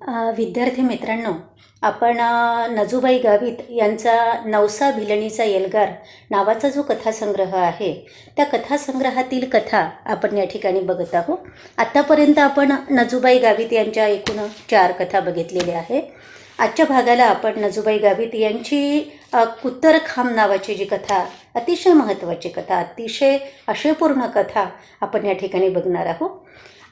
विद्यार्थी मित्रांनो, आपण नजूबाई गावित यांचा नवसा भिलणीचा एल्गार नावाचा जो कथासंग्रह आहे, त्या कथासंग्रहातील कथा आपण या ठिकाणी बघत आहोत. आत्तापर्यंत आपण नजूबाई गावित यांच्या एकूण 4 कथा बघितलेल्या आहे. आजच्या भागाला आपण नजूबाई गावित यांची कुत्तरखांब नावाची जी कथा, अतिशय महत्त्वाची कथा, अतिशय आशयपूर्ण कथा आपण या ठिकाणी बघणार आहोत.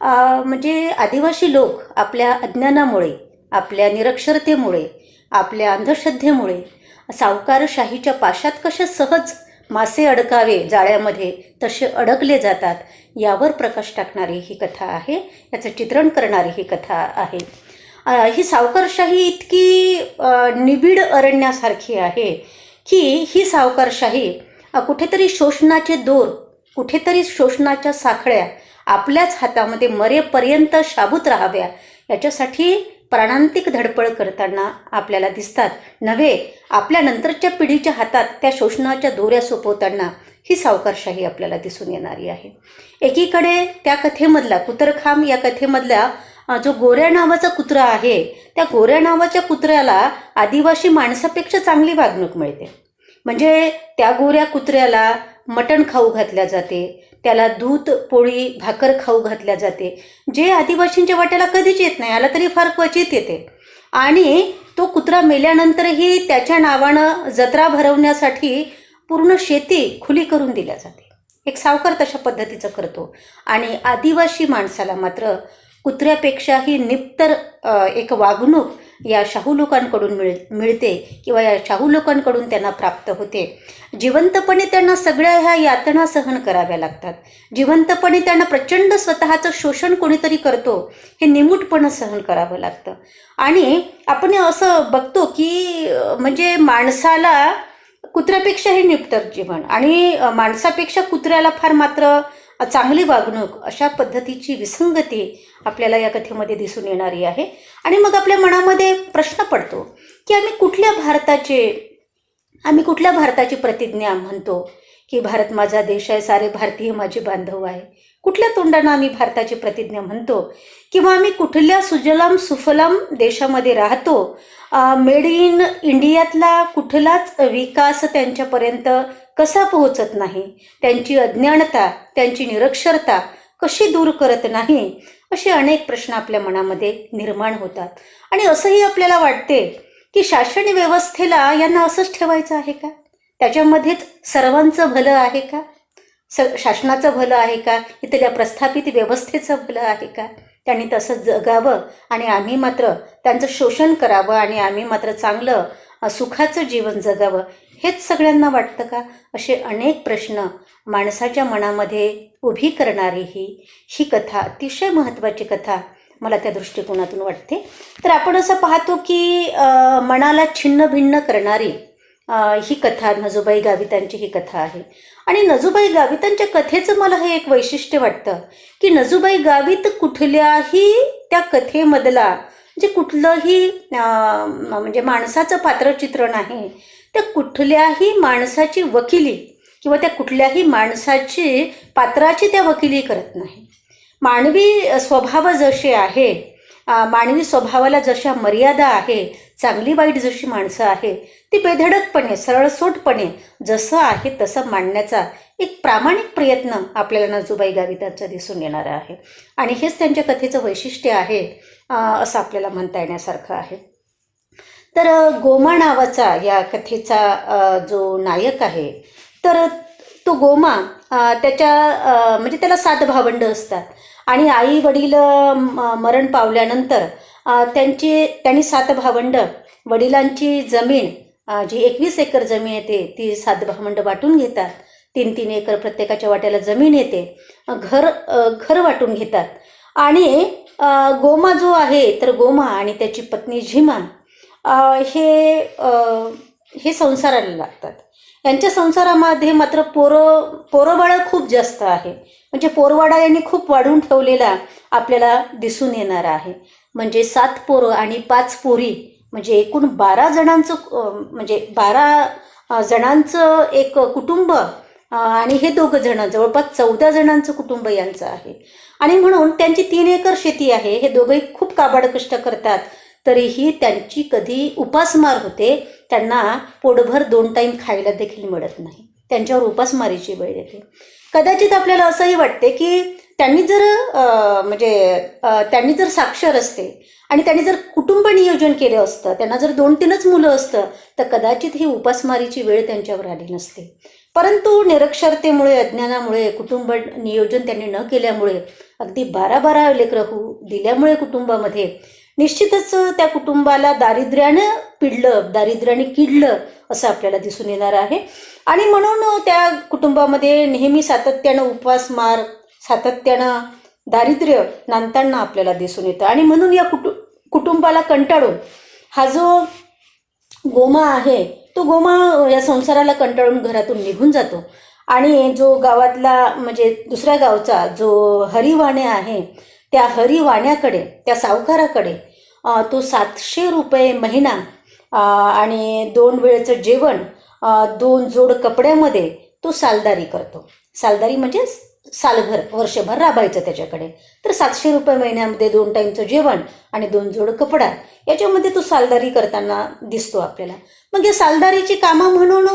म्हणजे आदिवासी लोक आपल्या अज्ञानामुळे, आपल्या निरक्षरतेमुळे, आपल्या अंधश्रद्धेमुळे सावकारशाहीच्या पाशात कसे सहज मासे अडकावे जाळ्यामध्ये तसे अडकले जातात, यावर प्रकाश टाकणारी ही कथा आहे. याचं चित्रण करणारी ही कथा आहे. ही सावकारशाही इतकी निबिड अरण्यासारखी आहे की ही सावकारशाही कुठेतरी शोषणाचे दोर, कुठेतरी शोषणाच्या साखळ्या आपल्याच हातामध्ये मरेपर्यंत शाबूत राहाव्या याच्यासाठी प्राणांतिक धडपड करताना आपल्याला दिसतात. नव्हे, आपल्या नंतरच्या पिढीच्या हातात त्या शोषणाच्या दोऱ्या सोपवताना ही सावकारशाही आपल्याला दिसून येणारी आहे. एकीकडे त्या कथेमधला कुत्तरखांब या कथेमधला जो गोऱ्या नावाचा कुत्रा आहे, त्या गोऱ्या नावाच्या कुत्र्याला आदिवासी माणसापेक्षा चांगली वागणूक मिळते. म्हणजे त्या गोऱ्या कुत्र्याला मटण खाऊ घातल्या जाते, त्याला दूध पोळी भाकर खाऊ घातल्या जाते, जे आदिवासींच्या वाट्याला कधीच येत नाही, आला तरी फार क्वचित येते. आणि तो कुत्रा मेल्यानंतरही त्याच्या नावानं जत्रा भरवण्यासाठी पूर्ण शेती खुली करून दिल्या जाते. एक सावकार तशा पद्धतीचं करतो. आणि आदिवासी माणसाला मात्र कुत्र्यापेक्षाही निप्तर एक वागणूक या शाहू लोकांकडून मिळते किंवा या शाहू लोकांकडून त्यांना प्राप्त होते. जिवंतपणे त्यांना सगळ्या ह्या यातना सहन कराव्या लागतात. जिवंतपणे त्यांना प्रचंड स्वतःचं शोषण कोणीतरी करतो हे निमूटपणं सहन करावं लागतं. आणि आपण असं बघतो की म्हणजे माणसाला कुत्र्यापेक्षाही निप्तर जीवन आणि माणसापेक्षा कुत्र्याला फार मात्र चांगली वागणूक, अशा पद्धतीची विसंगती आपल्याला या कथेमध्ये दिसून येणारी आहे. आणि मग आपल्या मनामध्ये प्रश्न पडतो की आम्ही कुठल्या भारताची प्रतिज्ञा म्हणतो की भारत माझा देश आहे, सारे भारतीय माझे बांधव आहे. कुठल्या तोंडानं आम्ही भारताची प्रतिज्ञा म्हणतो? किंवा आम्ही कुठल्या सुजलाम सुफलाम देशामध्ये राहतो? मेड इन इंडियातला कुठलाच विकास त्यांच्यापर्यंत कसा पोहोचत नाही? त्यांची अज्ञानता, त्यांची निरक्षरता कशी दूर करत नाही? असे अनेक प्रश्न आपल्या मनामध्ये निर्माण होतात. आणि असंही आपल्याला वाटते की शासन व्यवस्थेला यांना असंच ठेवायचं आहे का? त्याच्यामध्येच सर्वांचं भलं आहे का? शासनाचं भलं आहे का? इथल्या प्रस्थापित व्यवस्थेचं भलं आहे का? त्यांनी तसं जगावं आणि आम्ही मात्र त्यांचं शोषण करावं आणि आम्ही मात्र चांगलं सुखाचं जीवन जगावं, हेच सगळ्यांना वाटतं का? असे अनेक प्रश्न माणसाच्या मनामध्ये उभी करणारी ही कथा, अतिशय महत्त्वाची कथा मला त्या दृष्टिकोनातून वाटते. तर आपण असं पाहतो की मनाला छिन्न भिन्न करणारी ही कथा नजूबाई गावितांची ही कथा आहे. आणि नजूबाई गावितांच्या कथेचं मला हे एक वैशिष्ट्य वाटतं की नजूबाई गावित कुठल्याही त्या कथेमधला जे कुठलंही म्हणजे माणसाचं पात्रचित्र नाही, त्या कुठल्याही माणसाची वकिली किंवा त्या कुठल्याही माणसाची पात्राची त्या वकिली करत नाही. मानवी स्वभाव जसे आहे, मानवी स्वभावाला जशा मर्यादा आहे, चांगली वाईट जशी माणसं आहे, ती बेधडकपणे सरळसोटपणे जसं आहे तसं मांडण्याचा एक प्रामाणिक प्रयत्न आपल्याला नजूबाई गावितांचा दिसून येणारा आहे. आणि हेच त्यांच्या कथेचं वैशिष्ट्य आहे असं आपल्याला म्हणता येण्यासारखं आहे. तर गोमा नावाचा या कथेचा जो नायक आहे, तर तो गोमा त्याच्या म्हणजे त्याला 7 भावंडं असतात. आणि आई वडील मरण पावल्यानंतर त्यांनी 7 भावंडं वडिलांची जमीन जी 21 एकर जमीन येते ती 7 भावंडं वाटून घेतात. 3-3 एकर प्रत्येकाच्या वाट्याला जमीन येते. घर वाटून घेतात. आणि गोमा जो आहे, तर गोमा आणि त्याची पत्नी झिमा हे संसाराला लागतात. यांच्या संसारामध्ये मात्र पोरबाळ खूप जास्त आहे. म्हणजे पोरवाडा यांनी खूप वाढून ठेवलेला आपल्याला दिसून येणार आहे. म्हणजे 7 पोरं आणि 5 पोरी, म्हणजे एकूण 12 जणांचं, म्हणजे 12 जणांचं एक कुटुंब आणि हे दोघं जण जवळपास 14 जणांचं कुटुंब यांचं आहे. आणि म्हणून त्यांची 3 एकर शेती आहे. हे दोघंही खूप काबाड कष्ट करतात, तरीही त्यांची कधी उपासमार होते. त्यांना पोटभर 2 टाईम खायला देखील मिळत नाही. त्यांच्यावर उपासमारीची वेळ येते. कदाचित आपल्याला असंही वाटते की त्यांनी जर त्यांनी जर साक्षर असते आणि त्यांनी जर कुटुंब नियोजन केलं असतं, त्यांना जर 2-3च मुलं असतं, तर कदाचित ही उपासमारीची वेळ त्यांच्यावर आली नसते. परंतु निरक्षरतेमुळे, अज्ञानामुळे, कुटुंब नियोजन त्यांनी न केल्यामुळे, अगदी 12-12 लेकरं होऊ दिल्यामुळे कुटुंबामध्ये निश्चितच त्या कुटुंबाला दारिद्र्याने किडलं असं आपल्याला दिसून येणार आहे. आणि म्हणून त्या कुटुंबामध्ये नेहमी सातत्यानं उपासमार, सातत्यानं दारिद्र्य नांदताना आपल्याला दिसून येतं. आणि म्हणून या कुटुंबाला कंटाळून हा जो गोमा आहे, तो गोमा या संसाराला कंटाळून घरातून निघून जातो. आणि जो गावातला म्हणजे दुसऱ्या गावचा जो हरिवाणे आहे, त्या हरिवाण्याकडे, त्या सावकाराकडे तो 700 रुपये महिना आणि 2 वेळचं जेवण, 2 जोड कपड्यामध्ये तो सालदारी करतो. सालदारी म्हणजे सालभर, वर्षभर राबायचं त्याच्याकडे. तर 700 रुपये महिन्यामध्ये 2 टाईमचं जेवण आणि 2 जोड कपडा, याच्यामध्ये तो सालदारी करताना दिसतो आपल्याला. मग या सालदारीची कामं म्हणून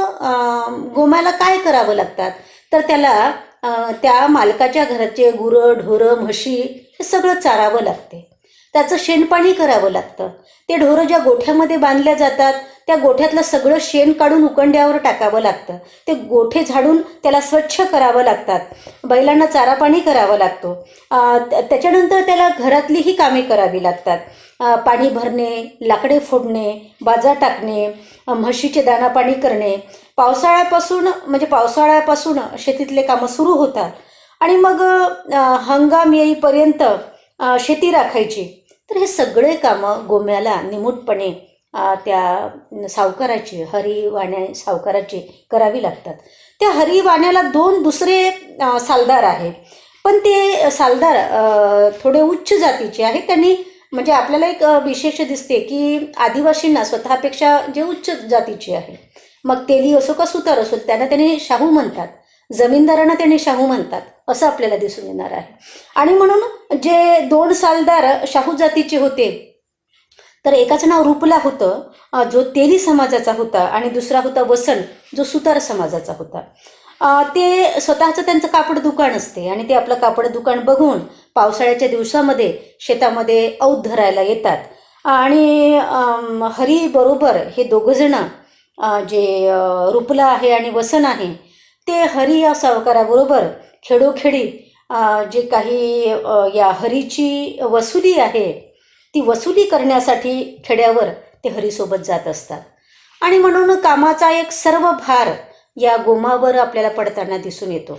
गोम्याला काय करावं लागतात, तर त्याला त्या मालकाच्या घराचे गुरं, ढोरं, म्हशी हे सगळं चारावं लागते. त्याचं शेणपाणी करावं लागतं. ते ढोरं ज्या गोठ्यामध्ये बांधल्या जातात, त्या गोठ्यातलं सगळं शेण काढून उकंड्यावर टाकावं लागतं. ते गोठे झाडून त्याला स्वच्छ करावं लागतात. बैलांना चारा पाणी करावं लागतो. त्याच्यानंतर त्याला घरातलीही कामे करावी लागतात. पाणी भरणे, लाकडे फोडणे, बाजा टाकणे, म्हशीचे दाणापाणी करणे. पावसाळ्यापासून शेतीतले कामं सुरू होतात. आणि मग हंगाम येईपर्यंत शेती राखायची. तर हे सगळे कामं गोम्याला निमूटपणे त्या सावकाराची, हरिवाण्या सावकाराची करावी लागतात. त्या हरिवाण्याला 2 दुसरे सालदार आहेत. पण ते सालदार थोडे उच्च जातीचे आहेत. त्यांनी म्हणजे आपल्याला एक विशेष दिसते की आदिवासींना स्वतःपेक्षा जे उच्च जातीचे आहे, मग तेली असो का सुतार असो, त्यांनी शाहू म्हणतात. जमीनदारांना त्यांनी शाहू म्हणतात, असं आपल्याला दिसून येणार आहे. आणि म्हणून जे 2 सालदार शाहू जातीचे होते, तर एकाचं नाव रुपला होतं, जो तेली समाजाचा होता, आणि दुसरा होता वसन, जो सुतार समाजाचा होता. ते स्वतःचं त्यांचं कापड दुकान असते आणि ते आपलं कापड दुकान बघून पावसाळ्याच्या दिवसामध्ये शेतामध्ये औत धरायला येतात. आणि हरीबरोबर हे दोघंजणं जे रुपला आहे आणि वसन आहे, ते हरी या सावकाराबरोबर खेडोखेडी जे काही या हरीची वसुली आहे, ती वसुली करण्यासाठी खेड्यावर ते हरीसोबत जात असतात. आणि म्हणून कामाचा एक सर्व भार या गोमावर आपल्याला पडताना दिसून येतो.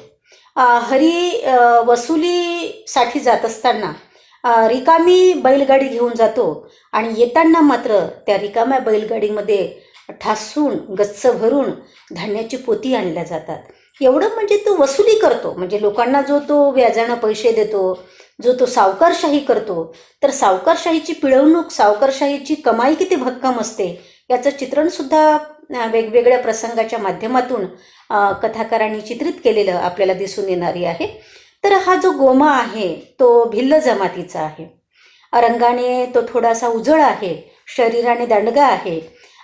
हरी वसुलीसाठी जात असताना रिकामी बैलगाडी घेऊन जातो आणि येताना मात्र त्या रिकाम्या बैलगाडीमध्ये ठासून गच्च भरून धान्याची पोती आणल्या जातात. एवढं म्हणजे तो वसुली करतो. म्हणजे लोकांना जो तो व्याजानं पैसे देतो, जो तो सावकारशाही करतो, तर सावकारशाहीची पिळवणूक, सावकारशाहीची कमाई किती भक्कम असते, याचं चित्रणसुद्धा वेगवेगळ्या प्रसंगाच्या माध्यमातून कथाकारांनी चित्रित केलेलं आपल्याला दिसून येणारी आहे. तर हा जो गोमा आहे तो भिल्ल जमातीचा आहे. रंगाने तो थोडासा उजळ आहे, शरीराने दांडगा आहे.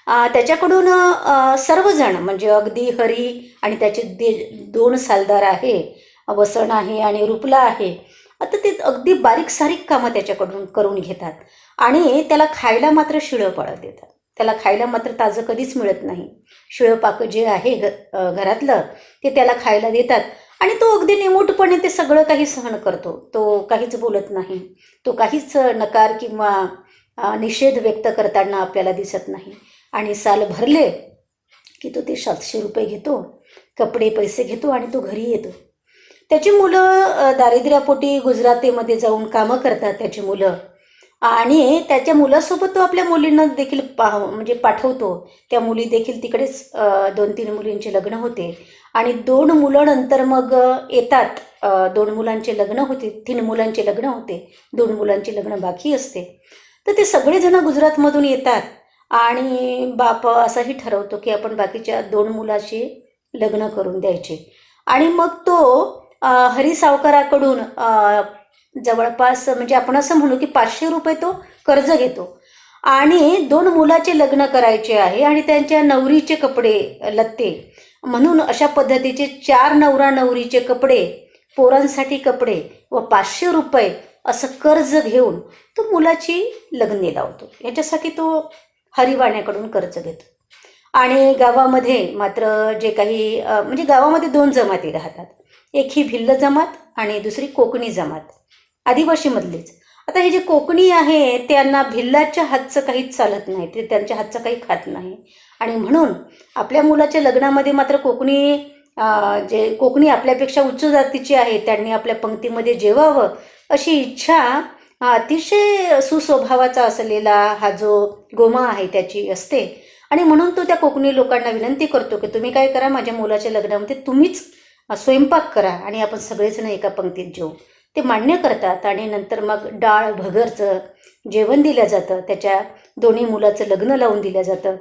त्याच्याकडून सर्वजण म्हणजे अगदी हरी आणि त्याचे 2 सालदार आहे, वसन आहे आणि रुपला आहे, आता ते अगदी बारीक सारीक कामं त्याच्याकडून करून घेतात. आणि त्याला खायला मात्र शिळं पाळत देतात. त्याला खायला मात्र ताजं कधीच मिळत नाही. शिळं पाकं जे आहे घरातलं ते त्याला खायला देतात. आणि तो अगदी निमूटपणे ते सगळं काही सहन करतो. तो काहीच बोलत नाही. तो काहीच नकार किंवा निषेध व्यक्त करताना आपल्याला दिसत नाही. आणि साल भरले की तो ते 700 रुपये घेतो, कपडे पैसे घेतो आणि तो घरी येतो. त्याची मुलं दारिद्र्यापोटी गुजरातेमध्ये जाऊन कामं करतात त्याची मुलं. आणि त्याच्या मुलासोबत तो आपल्या मुलींना देखील म्हणजे पाठवतो. त्या मुली देखील तिकडेच 2-3 मुलींचे लग्न होते. आणि 2 मुलं नंतर मग येतात. 2 मुलांचे लग्न होते, 3 मुलांचे लग्न होते, 2 मुलांचे लग्न बाकी असते. तर ते सगळेजण गुजरातमधून येतात. आणि बाप असाही ठरवतो की आपण बाकीच्या 2 मुलाशी लग्न करून द्यायचे. आणि मग तो हरी सावकाराकडून जवळपास म्हणजे आपण असं म्हणू की 500 रुपये तो कर्ज घेतो आणि 2 मुलाचे लग्न करायचे आहे आणि त्यांच्या नवरीचे कपडे लत्ते म्हणून अशा पद्धतीचे 4 नवरा नवरीचे कपडे, पोरांसाठी कपडे व 500 रुपये असं कर्ज घेऊन तो मुलाची लग्ने लावतो. याच्यासाठी तो हरिवाण्याकडून कर्ज घेतो. आणि गावामध्ये मात्र जे काही म्हणजे गावामध्ये 2 जमाती राहतात. एक ही भिल्ल जमात आणि दुसरी कोकणी जमात, आदिवासीमधलीच. आता हे जे कोकणी आहे त्यांना भिल्लाच्या हातचं काहीच चालत नाही, ते त्यांच्या हातचं काही खात नाही. आणि म्हणून आपल्या मुलाच्या लग्नामध्ये मात्र कोकणी जे कोकणी आपल्यापेक्षा उच्च जातीचे आहे त्यांनी आपल्या पंक्तीमध्ये जेवावं अशी इच्छा अतिशय सुस्वभावाचा असलेला हा जो गोमा आहे त्याची असते. आणि म्हणून तो त्या कोकणी लोकांना विनंती करतो की तुम्ही काय करा, माझ्या मुलाच्या लग्नामध्ये तुम्हीच स्वयंपाक करा आणि आपण सगळेजण एका पंक्तीत जेवू. ते मान्य करतात आणि नंतर मग डाळ भगरचं जेवण दिलं जातं. त्याच्या दोन्ही मुलाचं लग्न लावून दिलं जातं.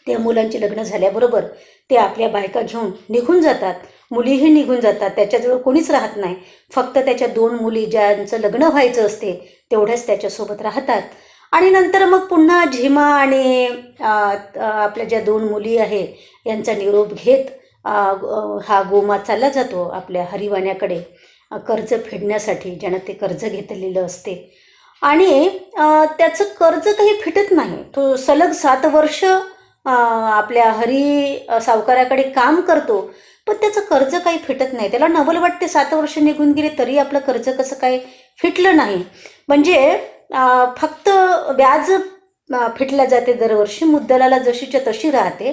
त्या मुलांचे लग्न झाल्याबरोबर ते आपल्या बायका घेऊन निघून जातात. मुलीही निघून जातात. त्याच्याजवळ कोणीच राहत नाही. फक्त त्याच्या 2 मुली ज्यांचं लग्न व्हायचं असते तेवढ्याच त्याच्यासोबत राहतात. आणि नंतर मग पुन्हा झिमा आणि आपल्या ज्या 2 मुली आहे यांचा निरोप घेत हा गोमा चालला जातो आपल्या हरिवाण्याकडे कर्ज फेडण्यासाठी, ज्यानं ते कर्ज घेतलेलं असते. आणि त्याचं कर्ज काही फिटत नाही. तो सलग 7 वर्ष आपल्या हरी सावकाराकडे काम करतो, पण त्याचं कर्ज काही फिटत नाही. त्याला नवल वाटते 7 वर्ष निघून गेले तरी आपलं कर्ज कसं काय फिटलं नाही. म्हणजे फक्त व्याज फिटल्या जाते दरवर्षी, मुद्दलाला जशीच्या तशी राहते.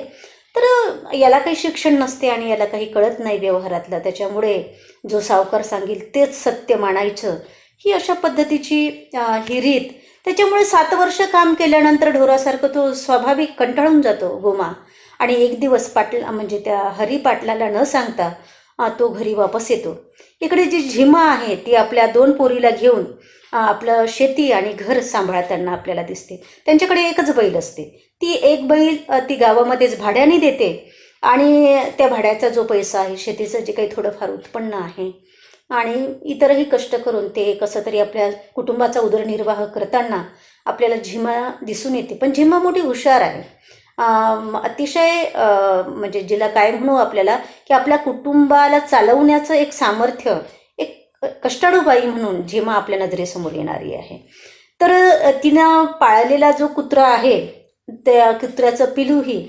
तर याला काही शिक्षण नसते आणि याला काही कळत नाही व्यवहारातलं. त्याच्यामुळे जो सावकार सांगेल तेच सत्य मानायचं, ही अशा पद्धतीची ही रीत. त्याच्यामुळे 7 वर्ष काम केल्यानंतर ढोरासारखं तो स्वाभाविक कंटाळून जातो गोमा. आणि एक दिवस म्हणजे त्या हरी पाटलाला न सांगता तो घरी वापस येतो. इकडे जी झिमा आहे ती आपल्या 2 पोरीला घेऊन आपलं शेती आणि घर सांभाळताना आपल्याला दिसते. त्यांच्याकडे एकच बैल असते. ती एक बैल ती गावामध्येच भाड्याने देते आणि त्या भाड्याचा जो पैसा आहे, शेतीचं जे काही थोडंफार उत्पन्न आहे आणि इतरही कष्ट करून ते कसं तरी आपल्या कुटुंबाचा उदरनिर्वाह करताना आपल्याला झिमा दिसून येते. पण झिमा मोठी हुशार आहे. अतिशय म्हणजे जिला काय म्हणू आपल्याला की आपल्या कुटुंबाला चालवण्याचं एक सामर्थ्य, एक कष्टाळू बाई म्हणून झिमा आपल्या नजरेसमोर येणारी आहे. तर तिनं पाळलेला जो कुत्रा आहे त्या कुत्र्याचं पिलूही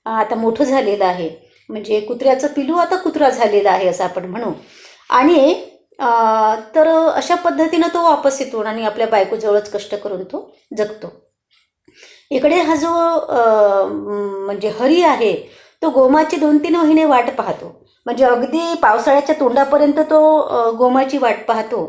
आता मोठं झालेलं आहे. म्हणजे कुत्र्याचं पिलू आता कुत्रा झालेला आहे असं आपण म्हणू. आणि तर अशा पद्धतीनं तो वापस येतो आणि आपल्या बायकोजवळच कष्ट करून तो जगतो. इकडे हा जो म्हणजे हरी आहे तो गोमाची 2-3 महिने वाट पाहतो. म्हणजे अगदी पावसाळ्याच्या तोंडापर्यंत तो गोमाची वाट पाहतो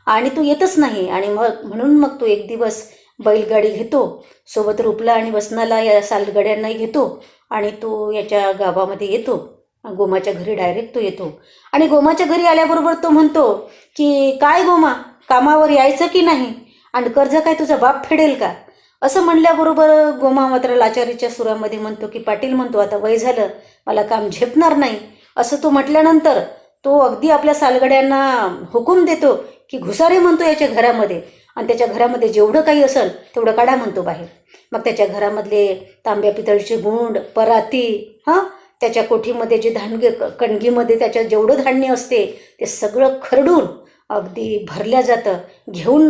आणि तो येतच नाही. आणि म्हणून मग तो एक दिवस बैलगाडी घेतो, सोबत रुपला आणि वसनाला या सालगड्यांनाही घेतो आणि तो याच्या गावामध्ये येतो. गोमाच्या घरी डायरेक्ट तो येतो. आणि गोमाच्या घरी आल्याबरोबर तो म्हणतो की काय गोमा, कामावर यायचं की नाही, आणि कर्ज काय तुझा बाप फेडेल का. असं म्हणल्याबरोबर गोमा मात्र लाचारीच्या सुरामध्ये म्हणतो की पाटील, म्हणतो आता वय झालं, मला काम झेपणार नाही. असं तो म्हटल्यानंतर तो अगदी आपल्या सालगड्यांना हुकूम देतो की घुसारे म्हणतो याच्या घरामध्ये, आणि त्याच्या घरामध्ये जेवढं काही असेल तेवढं काढा म्हणतो बाहेर. मग त्याच्या घरामधले तांब्या पितळीचे गुंड, पराती, त्याच्या कोठीमध्ये जे धान्य, कणगीमध्ये त्याच्या जेवढं धान्य असते ते सगळं खरडून अगदी भरल्या जातं. घेऊन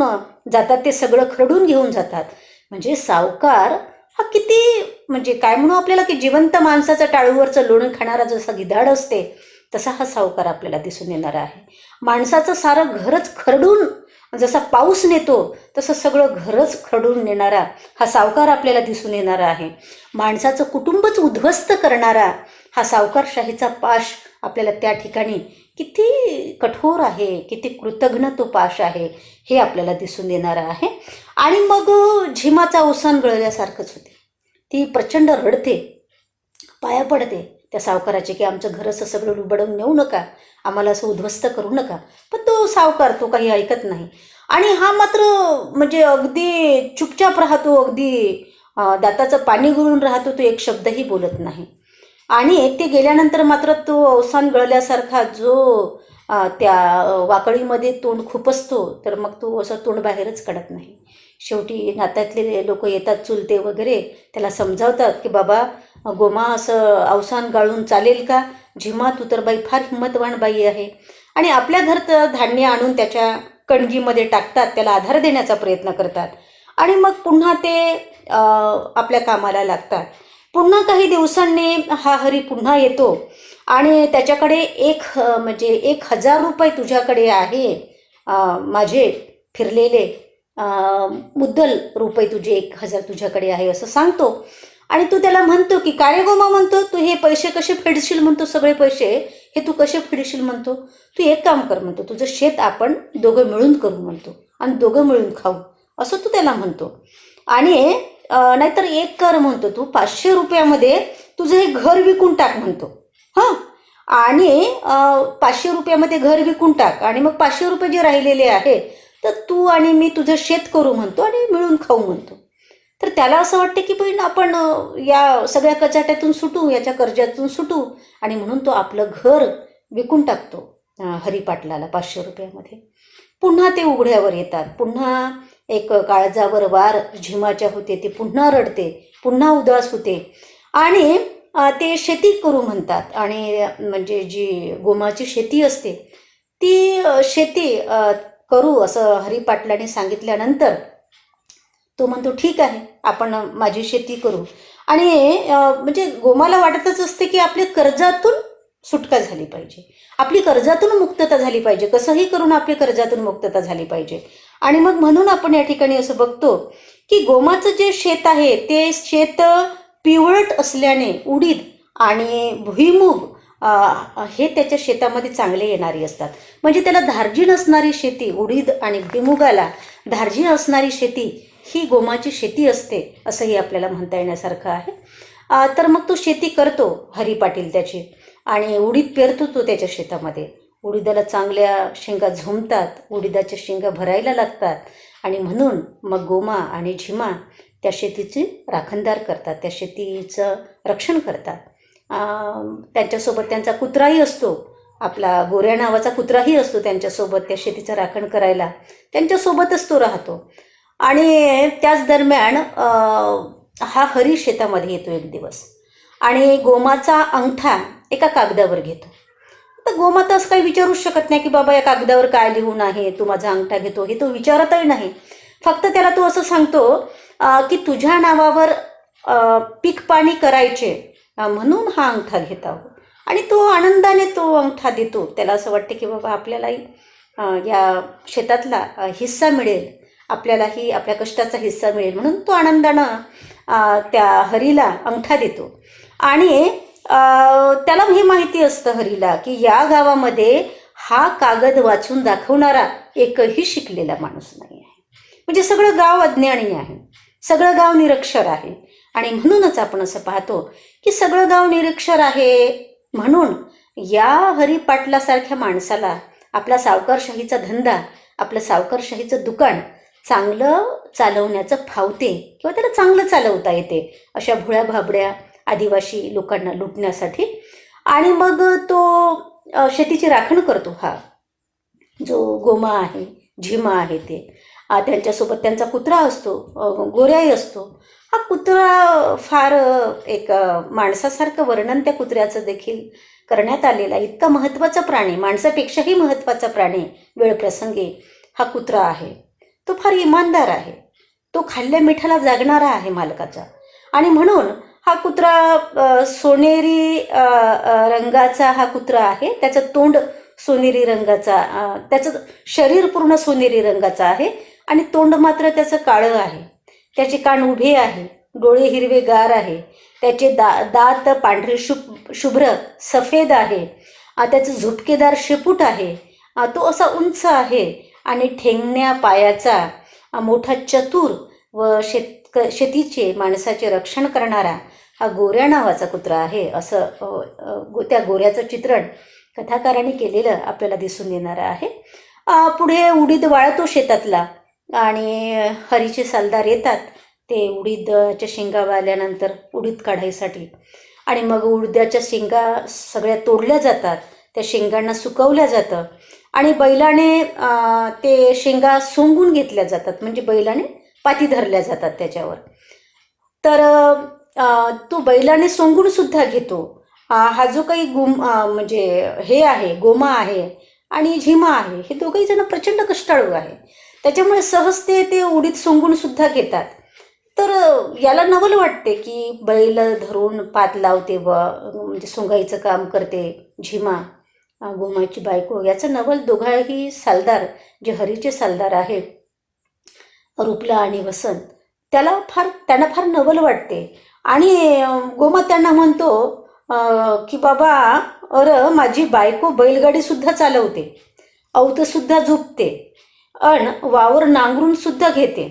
जातात, ते सगळं खरडून घेऊन जातात. म्हणजे सावकार हा किती, म्हणजे काय म्हणू आपल्याला की जिवंत माणसाचं टाळूवरचं लोणं खाणारा जसा गिधाड असते तसा हा सावकार आपल्याला दिसून येणार आहे. माणसाचं सारं घरच खरडून, जसा पाऊस नेतो तसं सगळं घरच खरडून नेणारा हा सावकार आपल्याला दिसून येणारा आहे. माणसाचं कुटुंबच उद्ध्वस्त करणारा हा सावकारशाहीचा पाश आपल्याला त्या ठिकाणी किती कठोर आहे, किती कृतघ्न तो पाश आहे हे आपल्याला दिसून येणार आहे. आणि मग झिमाचा अवसान गळल्यासारखंच होते. ती प्रचंड रडते, पाया पडते त्या सावकाराचे की आमचं घर असं सगळं लुबडवून नेऊ नका, आम्हाला असं उद्ध्वस्त करू नका. पण तो सावकार तो काही ऐकत नाही. आणि हा मात्र म्हणजे अगदी चुपचाप राहतो, अगदी दाताचं पाणी गुळून राहतो. तो एक शब्दही बोलत नाही. आणि ते गेल्यानंतर मात्र तो अवसान गळल्यासारखा जो त्या वाकळीमध्ये तोंड खुपसतो, तर मग तो असं तोंड बाहेरच काढत नाही. शेवटी नात्यातले लोक येतात, चुलते वगैरे, त्याला समजावतात की बाबा गोमा असं अवसान गाळून चालेल का? झिमा, तू तर बाई फार हिंमतवान बाई आहे. आणि आपल्या घरात धान्य आणून त्याच्या कणगीमध्ये टाकतात, त्याला आधार देण्याचा प्रयत्न करतात. आणि मग पुन्हा ते आपल्या कामाला लागतात. पुन्हा काही दिवसांनी हा हरी पुन्हा येतो आणि त्याच्याकडे म्हणजे 1,000 रुपये तुझ्याकडे आहे, माझे फिरलेले मुद्दल रुपये तुझे 1,000 तुझ्याकडे आहे असं सांगतो. आणि तू त्याला म्हणतो की काय रे गोमा, म्हणतो तू हे पैसे कसे फेडशील, म्हणतो सगळे पैसे हे तू कसे फेडशील, म्हणतो तू एक काम कर, म्हणतो तुझं शेत आपण दोघं मिळून करू, म्हणतो, आणि दोघं मिळून खाऊ, असं तू त्याला म्हणतो. आणि नाहीतर एक कर, म्हणतो तू 500 रुपयामध्ये तुझं हे घर विकून टाक, म्हणतो. हां, आणि 500 रुपयामध्ये घर विकून टाक, आणि मग 500 रुपये जे राहिलेले आहे तर तू आणि मी तुझं शेत करू, म्हणतो, आणि मिळून खाऊ, म्हणतो. तर त्याला असं वाटते की पण आपण या सगळ्या कचाट्यातून सुटू, याच्या कर्जातून सुटू, आणि म्हणून तो आपलं घर विकून टाकतो हरिपाटलाला 500 रुपयामध्ये. पुन्हा ते उघड्यावर येतात. पुन्हा एक काळजावर वार झिमाच्या होते, ते पुन्हा रडते, पुन्हा उदास होते, आणि ते शेती करू म्हणतात. आणि म्हणजे जी गोमाची शेती असते ती शेती करू असं हरिपाटलाने सांगितल्यानंतर तो म्हणतो ठीक आहे, आपण माझी शेती करू. आणि म्हणजे गोमाला वाटतच असते की आपल्या कर्जातून सुटका झाली पाहिजे, आपली कर्जातून मुक्तता झाली पाहिजे, कसंही करून आपली कर्जातून मुक्तता झाली पाहिजे. आणि मग म्हणून आपण या ठिकाणी असं बघतो की गोमाचं जे शेत आहे ते शेत पिवळट असल्याने उडीद आणि भुईमूग हे त्याच्या शेतामध्ये चांगले येणारी असतात. म्हणजे त्याला धार्जिन असणारी शेती, उडीद आणि भुईमुगाला धार्जिन असणारी शेती ही गोमाची शेती असते, असंही आपल्याला म्हणता येण्यासारखं आहे. तर मग तो शेती करतो हरिपाटील त्याची, आणि उडीद पेरतो तो त्याच्या शेतामध्ये. उडीदाला चांगल्या शेंगा झोंबतात, उडीदाच्या शेंगा भरायला लागतात, आणि म्हणून मग गोमा आणि झिमा त्या शेतीची राखणदार करतात, त्या शेतीचं रक्षण करतात. त्यांच्यासोबत त्यांचा कुत्राही असतो, आपला गोऱ्या नावाचा कुत्राही असतो त्यांच्यासोबत, त्या शेतीचं राखण करायला त्यांच्यासोबतच तो राहतो. आणि त्याच दरम्यान हा हरी शेतामध्ये येतो एक दिवस, आणि गोमाचा अंगठा एका कागदावर घेतो. तर गोमा तर असं काही विचारूच शकत नाही की बाबा या कागदावर काय लिहून आहे, तू माझा अंगठा घेतो, हे तो विचारतही नाही. फक्त त्याला तो असं सांगतो की तुझ्या नावावर पीक पाणी करायचे, म्हणून हा अंगठा घेत आहो. आणि तो आनंदाने तो अंगठा देतो. त्याला असं वाटते की बाबा आपल्यालाही या शेतातला हिस्सा मिळेल, आपल्यालाही आपल्या कष्टाचा हिस्सा मिळेल, म्हणून तो आनंदानं त्या हरीला अंगठा देतो. आणि त्याला हे माहिती असतं हरीला की या गावामध्ये हा कागद वाचून दाखवणारा एकही शिकलेला माणूस नाही आहे. म्हणजे सगळं गाव अज्ञानी आहे, सगळं गाव निरक्षर आहे. आणि म्हणूनच आपण असं पाहतो की सगळं गाव निरक्षर आहे, म्हणून या हरिपाटलासारख्या माणसाला आपला सावकारशाहीचा धंदा, आपलं सावकारशाहीचं दुकान चांगलं चालवण्याचं फावते, किंवा त्याला चांगलं चालवता येते अशा भोळ्या भाबड्या आदिवासी लोकांना लुटण्यासाठी. आणि मग तो शेतीची राखण करतो. हा जो गोमा आहे, झिमा आहे, ते त्यांच्यासोबत त्यांचा कुत्रा असतो, गोऱ्याही असतो. हा कुत्रा फार एक माणसासारखं वर्णन त्या कुत्र्याचं देखील करण्यात आलेलं आहे. इतका महत्त्वाचा प्राणी, माणसापेक्षाही महत्त्वाचा प्राणी वेळप्रसंगी हा कुत्रा आहे. तो फार इमानदार आहे, तो खाल्ल्या मिठाला जागणारा आहे मालकाचा. आणि म्हणून हा कुत्रा सोनेरी रंगाचा हा कुत्रा आहे. त्याचं तोंड सोनेरी रंगाचा, त्याचं शरीर पूर्ण सोनेरी रंगाचं आहे, आणि तोंड मात्र त्याचं काळं आहे. त्याचे कान उभे आहे, डोळे हिरवेगार आहे, त्याचे दात पांढरे शुभ्र सफेद आहे, त्याचं झुपकेदार शेपूट आहे, तो असा उंच आहे, आणि ठेंगण्या पायाचा, मोठा चतुर व शेतीचे माणसाचे रक्षण करणारा हा गोऱ्या नावाचा कुत्रा आहे, असं त्या गोऱ्याचं चित्रण कथाकारांनी केलेलं आपल्याला दिसून येणार आहे. पुढे उडीद वाळतो शेतातला, आणि हरीचे सालदार येतात ते उडीदच्या शेंगा वाळल्यानंतर उडीद काढायसाठी. आणि मग उडद्याच्या शेंगा सगळ्या तोडल्या जातात, त्या शेंगांना सुकवल्या जातं आणि बैलाने ते शेंगा सोंगून घेतल्या जातात, म्हणजे बैलाने पाती धरल्या जातात त्याच्यावर. तर तो बैलाने सोंगून सुद्धा घेतो. हा जो काही म्हणजे हे आहे, गोमा आहे आणि झिमा आहे, हे दोघंही जण प्रचंड कष्टाळू आहे. त्याच्यामुळे सहज ते उडीद सोंगून सुद्धा घेतात. तर याला नवल वाटते की बैल धरून पात लावते म्हणजे सोंगाईचं काम करते झिमा, गोमाची बायको. याचं नवल दोघाही सालदार, जे हरीचे सालदार आहेत, रुपला आणि वसंत, त्यांना फार नवल वाटते. आणि गोमा त्यांना म्हणतो की बाबा, माझी बायको बैलगाडी सुद्धा चालवते, सुद्धा झोपते, वावर नांगरून सुद्धा घेते.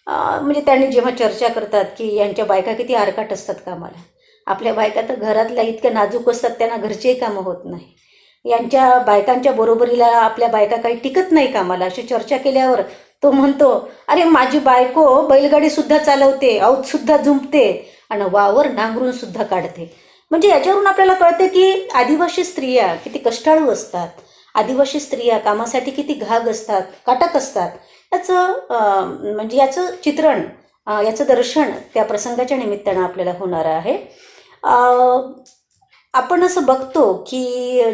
म्हणजे त्यांनी जेव्हा चर्चा करतात की यांच्या बायका किती आरकाट असतात कामाला. आपल्या बायका तर घरातल्या इतक्या नाजूक असतात, त्यांना घरचेही कामं होत नाही. यांच्या बायकांच्या बरोबरीला आपल्या बायका काही टिकत नाही कामाला. अशी चर्चा केल्यावर तो म्हणतो, अरे माझी बायको बैलगाडी सुद्धा चालवते, सुद्धा झुंपते आणि वावर नांगरून सुद्धा काढते. म्हणजे याच्यावरून आपल्याला कळते की आदिवासी स्त्रिया किती कष्टाळू असतात, आदिवासी स्त्रिया कामासाठी किती घाग असतात, काटक असतात. म्हणजे याचं चित्रण, याचं दर्शन त्या प्रसंगाच्या निमित्तानं आपल्याला होणार आहे. आपण असं बघतो की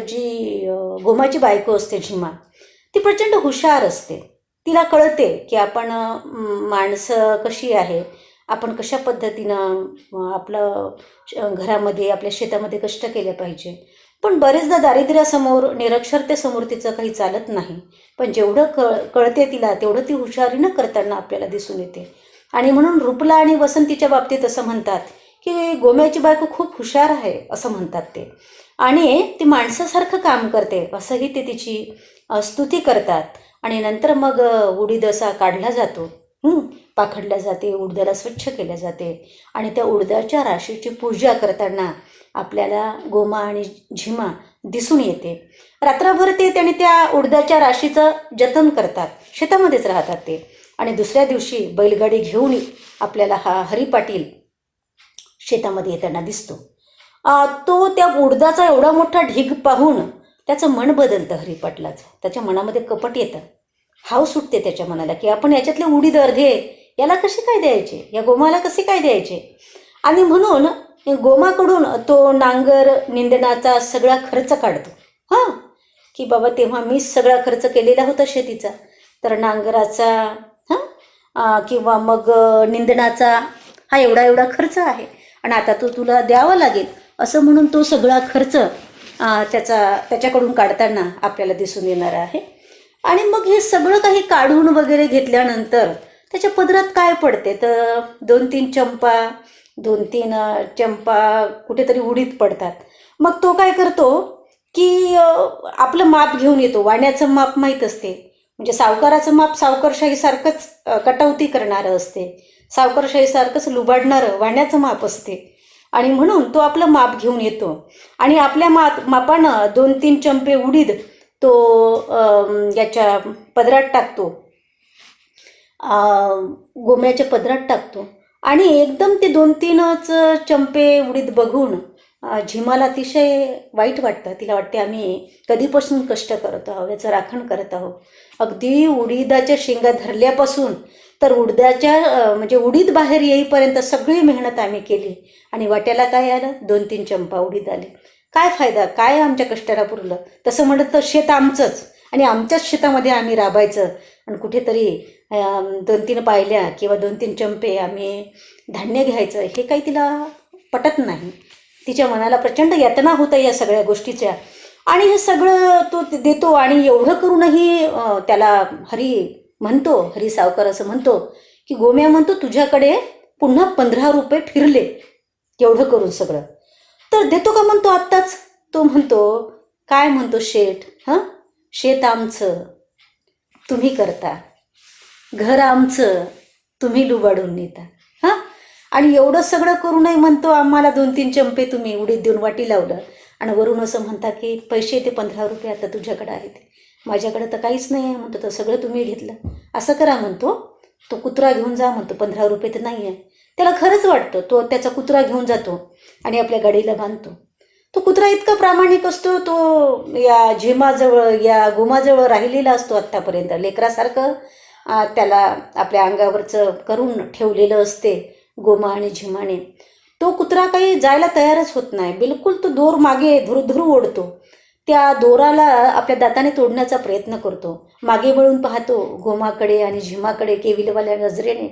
जी गोमाची बायको असते झिमा, ती प्रचंड हुशार असते. तिला कळते की आपण माणसं कशी आहे, आपण कशा पद्धतीनं आपलं घरामध्ये, आपल्या शेतामध्ये कष्ट केले पाहिजे. पण बरेचदा दारिद्र्यासमोर, निरक्षरतेसमोर तिचं काही चालत नाही. पण जेवढं कळते तिला, तेवढं ती हुशारीनं करताना आपल्याला दिसून येते. आणि म्हणून रुपला आणि वसंतीच्या बाबतीत असं म्हणतात की गोम्याची बायको खूप हुशार आहे, असं म्हणतात ते. आणि ती माणसासारखं काम करते, असंही ते तिची स्तुती करतात. आणि नंतर मग उडीद असा काढला जातो, पाखडल्या जाते, उडद्याला स्वच्छ केल्या जाते. आणि त्या उडद्याच्या राशीची पूजा करताना आपल्याला गोमा आणि झिमा दिसून येते. रात्रभर ते त्याने त्या उडद्याच्या राशीचं जतन करतात, शेतामध्येच राहतात ते. आणि दुसऱ्या दिवशी बैलगाडी घेऊन आपल्याला हा हरी पाटील शेतामध्ये येताना दिसतो. तो त्या उडदाचा एवढा मोठा ढीग पाहून त्याचं मन बदलतं हरी पाटलाचं. त्याच्या मनामध्ये कपट येतं, हाव सुटते त्याच्या मनाला की आपण याच्यातले उडीद अर्धे याला कसे काय द्यायचे, या गोमाला कसे काय द्यायचे. आणि म्हणून गोमाकडून तो नांगर निंदणाचा सगळा खर्च काढतो. की बाबा तेव्हा मीच सगळा खर्च केलेला होता शेतीचा, तर नांगराचा किंवा मग निंदणाचा हा एवढा खर्च आहे आणि आता तो तुला द्यावा लागेल, असं म्हणून तो सगळा खर्च त्याच्याकडून काढताना आपल्याला दिसून येणार आहे. आणि मग हे सगळं काही काढून वगैरे घेतल्यानंतर त्याच्या पदरात काय पडते, तर 2-3 चंपा कुठेतरी उडीद पडतात. मग तो काय करतो की आपलं माप घेऊन येतो. वाण्याचं माप माहीत असते, म्हणजे सावकाराचं माप सावकारशाहीसारखंच कटौती करणारं असते, सावकारशाहीसारखंच लुबाडणारं वाण्याचं माप असते. आणि म्हणून तो आपलं माप घेऊन येतो आणि आपल्या मापानं 2-3 चंपे उडीद तो याच्या पदरात टाकतो, गोम्याच्या पदरात टाकतो. आणि एकदम ते 2-3च चंपे उडीद बघून झिमाला अतिशय वाईट वाटतं. तिला वाटते आम्ही कधीपासून कष्ट करत आहोत, याचं राखण करत आहोत. अगदी उडीदाच्या शेंगा धरल्यापासून तर म्हणजे उडीद बाहेर येईपर्यंत सगळी मेहनत आम्ही केली आणि वाट्याला काय आलं, 2-3 चंपा उडीद आले. काय फायदा, काय आमच्या कष्टाला पुरलं. तसं म्हणत तर शेत आमचंच आणि आमच्याच शेतामध्ये आम्ही राबायचं आणि कुठेतरी 2-3 पायल्या किंवा 2-3 चंपे आम्ही धान्य घ्यायचं, हे काही तिला पटत नाही. तिच्या मनाला प्रचंड यातना होतं या सगळ्या गोष्टीच्या. आणि हे सगळं तो देतो आणि एवढं करूनही त्याला हरी सावकार असं म्हणतो की गोम्या म्हणतो तुझ्याकडे पुन्हा 15 रुपये फिरले, एवढं करून सगळं तर देतो का म्हणतो आत्ताच. तो म्हणतो, काय म्हणतो शेठ, शेत आमचं तुम्ही करता, घर आमचं तुम्ही लुबाडून नेता, आणि एवढं सगळं करूनही म्हणतो आम्हाला 2-3 चंपे तुम्ही उडीद देऊन वाटी लावलं आणि वरून असं म्हणता की पैसे ते 15 रुपये आता तुझ्याकडे आहेत, माझ्याकडे तर काहीच नाही आहे म्हणतो, तर सगळं तुम्ही घेतलं. असं करा म्हणतो, तो कुत्रा घेऊन जा म्हणतो, 15 रुपये तर नाही आहे, त्याला खरंच वाटतं, तो त्याचा कुत्रा घेऊन जातो आणि आपल्या गाडीला बांधतो. तो कुत्रा इतका प्रामाणिक असतो, तो या झिमाजवळ या गोमाजवळ राहिलेला असतो आत्तापर्यंत लेकरासारखं. त्याला आपल्या अंगावरचं करून ठेवलेलं असते गोमा आणि झिमाने. तो कुत्रा काही जायला तयारच होत नाही, बिलकुल. तो दोर मागे धुरू ओढतो, त्या दोराला आपल्या दाताने तोडण्याचा प्रयत्न करतो, मागे वळून पाहतो गोमाकडे आणि झिमाकडे केविलवाल्या नजरेने,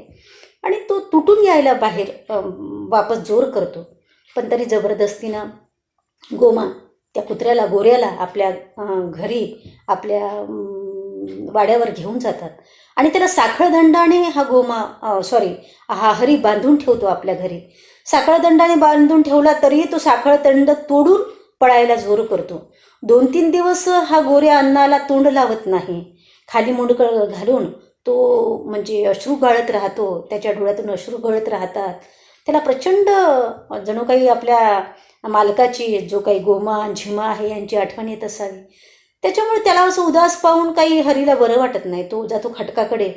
आणि तो तुटून यायला बाहेर वापस जोर करतो. पण तरी जबरदस्तीनं गोमा त्या कुत्र्याला गोऱ्याला आपल्या घरी आपल्या वाड्यावर घेऊन जातात आणि त्याला साखळदंडाने हा हरी बांधून ठेवतो आपल्या घरी. साखळदंडाने बांधून ठेवला तरीही तो साखळदंड तोडून पळायला जोर करतो. 2-3 दिवस हा गोऱ्या अन्नाला तोंड लावत नाही. खाली मुंडकं घालून तो म्हणजे अश्रू गाळत राहतो, त्याच्या डोळ्यातून अश्रू गळत राहतात. त्याला प्रचंड जणू काही आपल्या मालकाची, जो काही गोमा झिमा आहे, यांची आठवण येत असावी. त्याच्यामुळे त्याला असं उदास पाहून काही हरीला बरं वाटत नाही. तो जातो खटकाकडे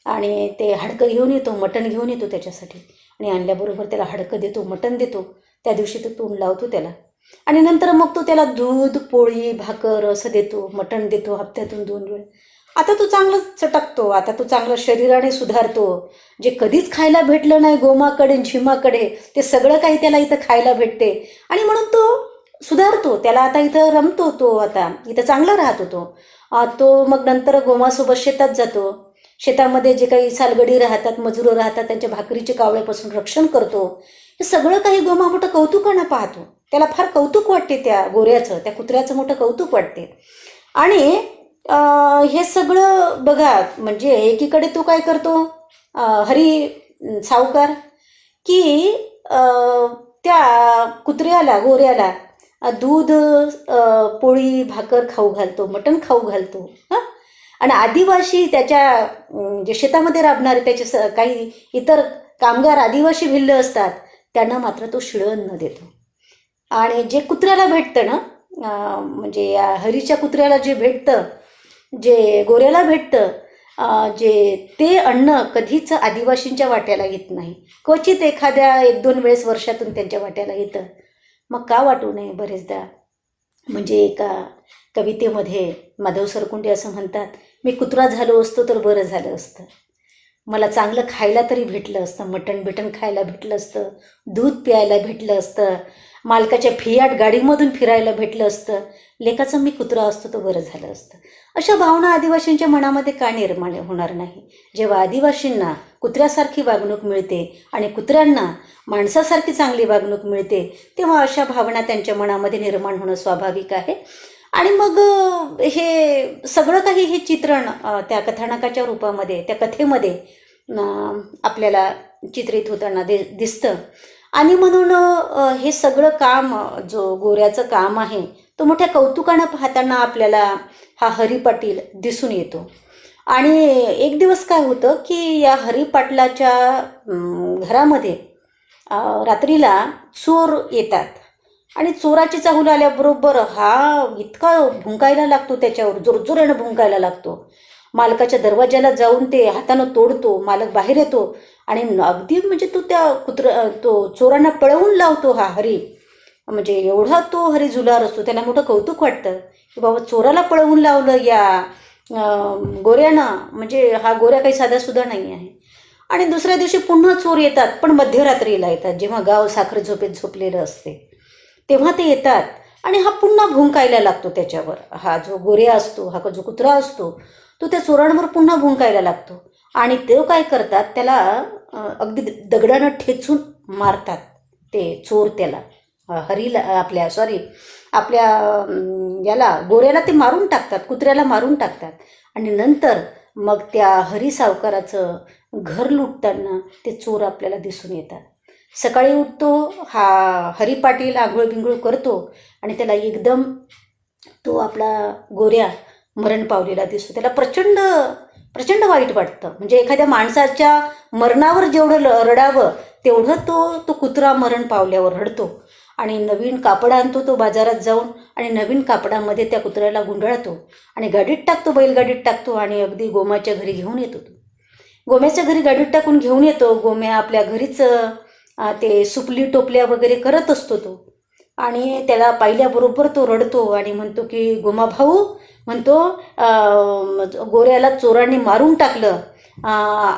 आणि ते हाडकं घेऊन येतो, मटण घेऊन येतो त्याच्यासाठी, आणि आणल्याबरोबर त्याला हाडकं देतो, मटण देतो. त्या दिवशी तो तोंड लावतो त्याला, आणि नंतर मग तो त्याला दूध, पोळी, भाकर असं देतो, मटण देतो हप्त्यातून 2 वेळ. आता तो चांगला चटकतो, आता तो चांगला शरीराने सुधारतो. जे कधीच खायला भेटलं नाही गोमाकडे झिमाकडे, ते सगळं काही त्याला इथं खायला भेटते, आणि म्हणून तो सुधारतो. त्याला आता इथं रमतो, तो आता इथं चांगला राहतो तो. मग नंतर गोमासोबत शेतात जातो. शेतामध्ये जे काही सालगडी राहतात, मजुरं राहतात, त्यांच्या भाकरीचे कावळ्यापासून रक्षण करतो. हे सगळं काही गोमा मोठं कौतुकानं पाहतो. त्याला फार कौतुक वाटते त्या गोऱ्याचं, त्या कुत्र्याचं मोठं कौतुक वाटते. आणि हे सगळं बघा, म्हणजे एकीकडे तो काय करतो हरी सावकार, की त्या कुत्र्याला, गोऱ्याला दूध, पोळी, भाकर खाऊ घालतो, मटण खाऊ घालतो. हां, आणि आदिवासी त्याच्या जे शेतामध्ये राबणारे त्याचे काही इतर कामगार आदिवासी भिल्ल असतात, त्यांना मात्र तो शिळं अन्न देतो. आणि जे कुत्र्याला भेटतं ना, म्हणजे या हरीच्या कुत्र्याला जे भेटतं, जे गोऱ्याला भेटतं, ते अन्न कधीच आदिवासींच्या वाट्याला येत नाही. क्वचित एखाद्या 1-2 वेळेस वर्षातून त्यांच्या वाट्याला येतं. मग का वाटू नये बरेचदा. म्हणजे एका कवितेमध्ये माधव सरकुंडे असं म्हणतात, मी कुत्रा झालो असतो तर बरं झालं असतं, मला चांगलं खायला तरी भेटलं असतं, मटण खायला भेटलं असतं, दूध प्यायला भेटलं असतं, मालकाच्या फियाट गाडीमधून फिरायला भेटलं असतं, लेकाचं मी कुत्रा असतो तर बरं झालं असतं. अशा भावना आदिवासींच्या मनामध्ये का निर्माण होणार नाही? जेव्हा आदिवासींना कुत्र्यासारखी वागणूक मिळते आणि कुत्र्यांना माणसासारखी चांगली वागणूक मिळते, तेव्हा अशा भावना त्यांच्या मनामध्ये निर्माण होणं स्वाभाविक आहे. आणि मग हे सगळं काही हे चित्रण त्या कथानकाच्या रूपामध्ये, त्या कथेमध्ये आपल्याला चित्रित होताना दिसतं. आणि म्हणून हे सगळं काम, जो गोऱ्याचं काम आहे, तो मोठ्या कौतुकानं पाहताना आपल्याला हा हरी पाटील दिसून येतो. आणि एक दिवस काय होतं, की या हरी पाटलाच्या घरामध्ये रात्रीला चोर येतात, आणि चोराची चाहूल आल्याबरोबर हा इतका भुंकायला लागतो, त्याच्यावर जोरजोरानं भुंकायला लागतो. मालकाच्या दरवाज्याला जाऊन ते हातानं तोडतो. मालक बाहेर येतो आणि अगदी म्हणजे तो चोरांना पळवून लावतो हा हरी. म्हणजे एवढा तो हरी झुलार असतो, त्याला मोठं कौतुक वाटतं की बाबा चोराला पळवून लावलं या गोऱ्यानं, म्हणजे हा गोऱ्या काही साधासुद्धा नाही आहे. आणि दुसऱ्या दिवशी पुन्हा चोर येतात, पण मध्यरात्रीला येतात, जेव्हा गाव साखर झोपेत झोपलेलं असते तेव्हा ते येतात. आणि हा पुन्हा भुंकायला लागतो त्याच्यावर. हा जो गोऱ्या असतो, हा जो कुत्रा असतो, तो त्या चोरांवर पुन्हा भुंकायला लागतो. आणि ते काय करतात, त्याला अगदी दगडानं ठेचून मारतात ते चोर. त्याला हरीला आपल्या याला गोऱ्याला ते मारून टाकतात, कुत्र्याला मारून टाकतात. आणि नंतर मग त्या हरी सावकाराचं घर लुटताना ते चोर आपल्याला दिसून येतात. सकाळी उठतो हा हरी पाटील, आंघोळ बिंघोळ करतो, आणि त्याला एकदम तो आपला गोऱ्या मरण पावलेला दिसतो. त्याला प्रचंड प्रचंड वाईट वाटतं. म्हणजे एखाद्या माणसाच्या मरणावर जेवढं रडावं, तेवढं तो कुत्रा मरण पावल्यावर रडतो. आणि नवीन कापड आणतो तो बाजारात जाऊन, आणि नवीन कापडामध्ये त्या कुत्र्याला गुंडाळतो आणि गाडीत टाकतो, बैलगाडीत टाकतो, आणि अगदी गोमाच्या घरी घेऊन येतो तो. गोम्याच्या घरी गाडीत टाकून घेऊन येतो. गोम्या आपल्या घरीच ते सुपली टोपल्या वगैरे करत असतो तो. आणि त्याला पाहिल्याबरोबर तो रडतो आणि म्हणतो की गोमा भाऊ, म्हणतो गोऱ्याला चोरांनी मारून टाकलं,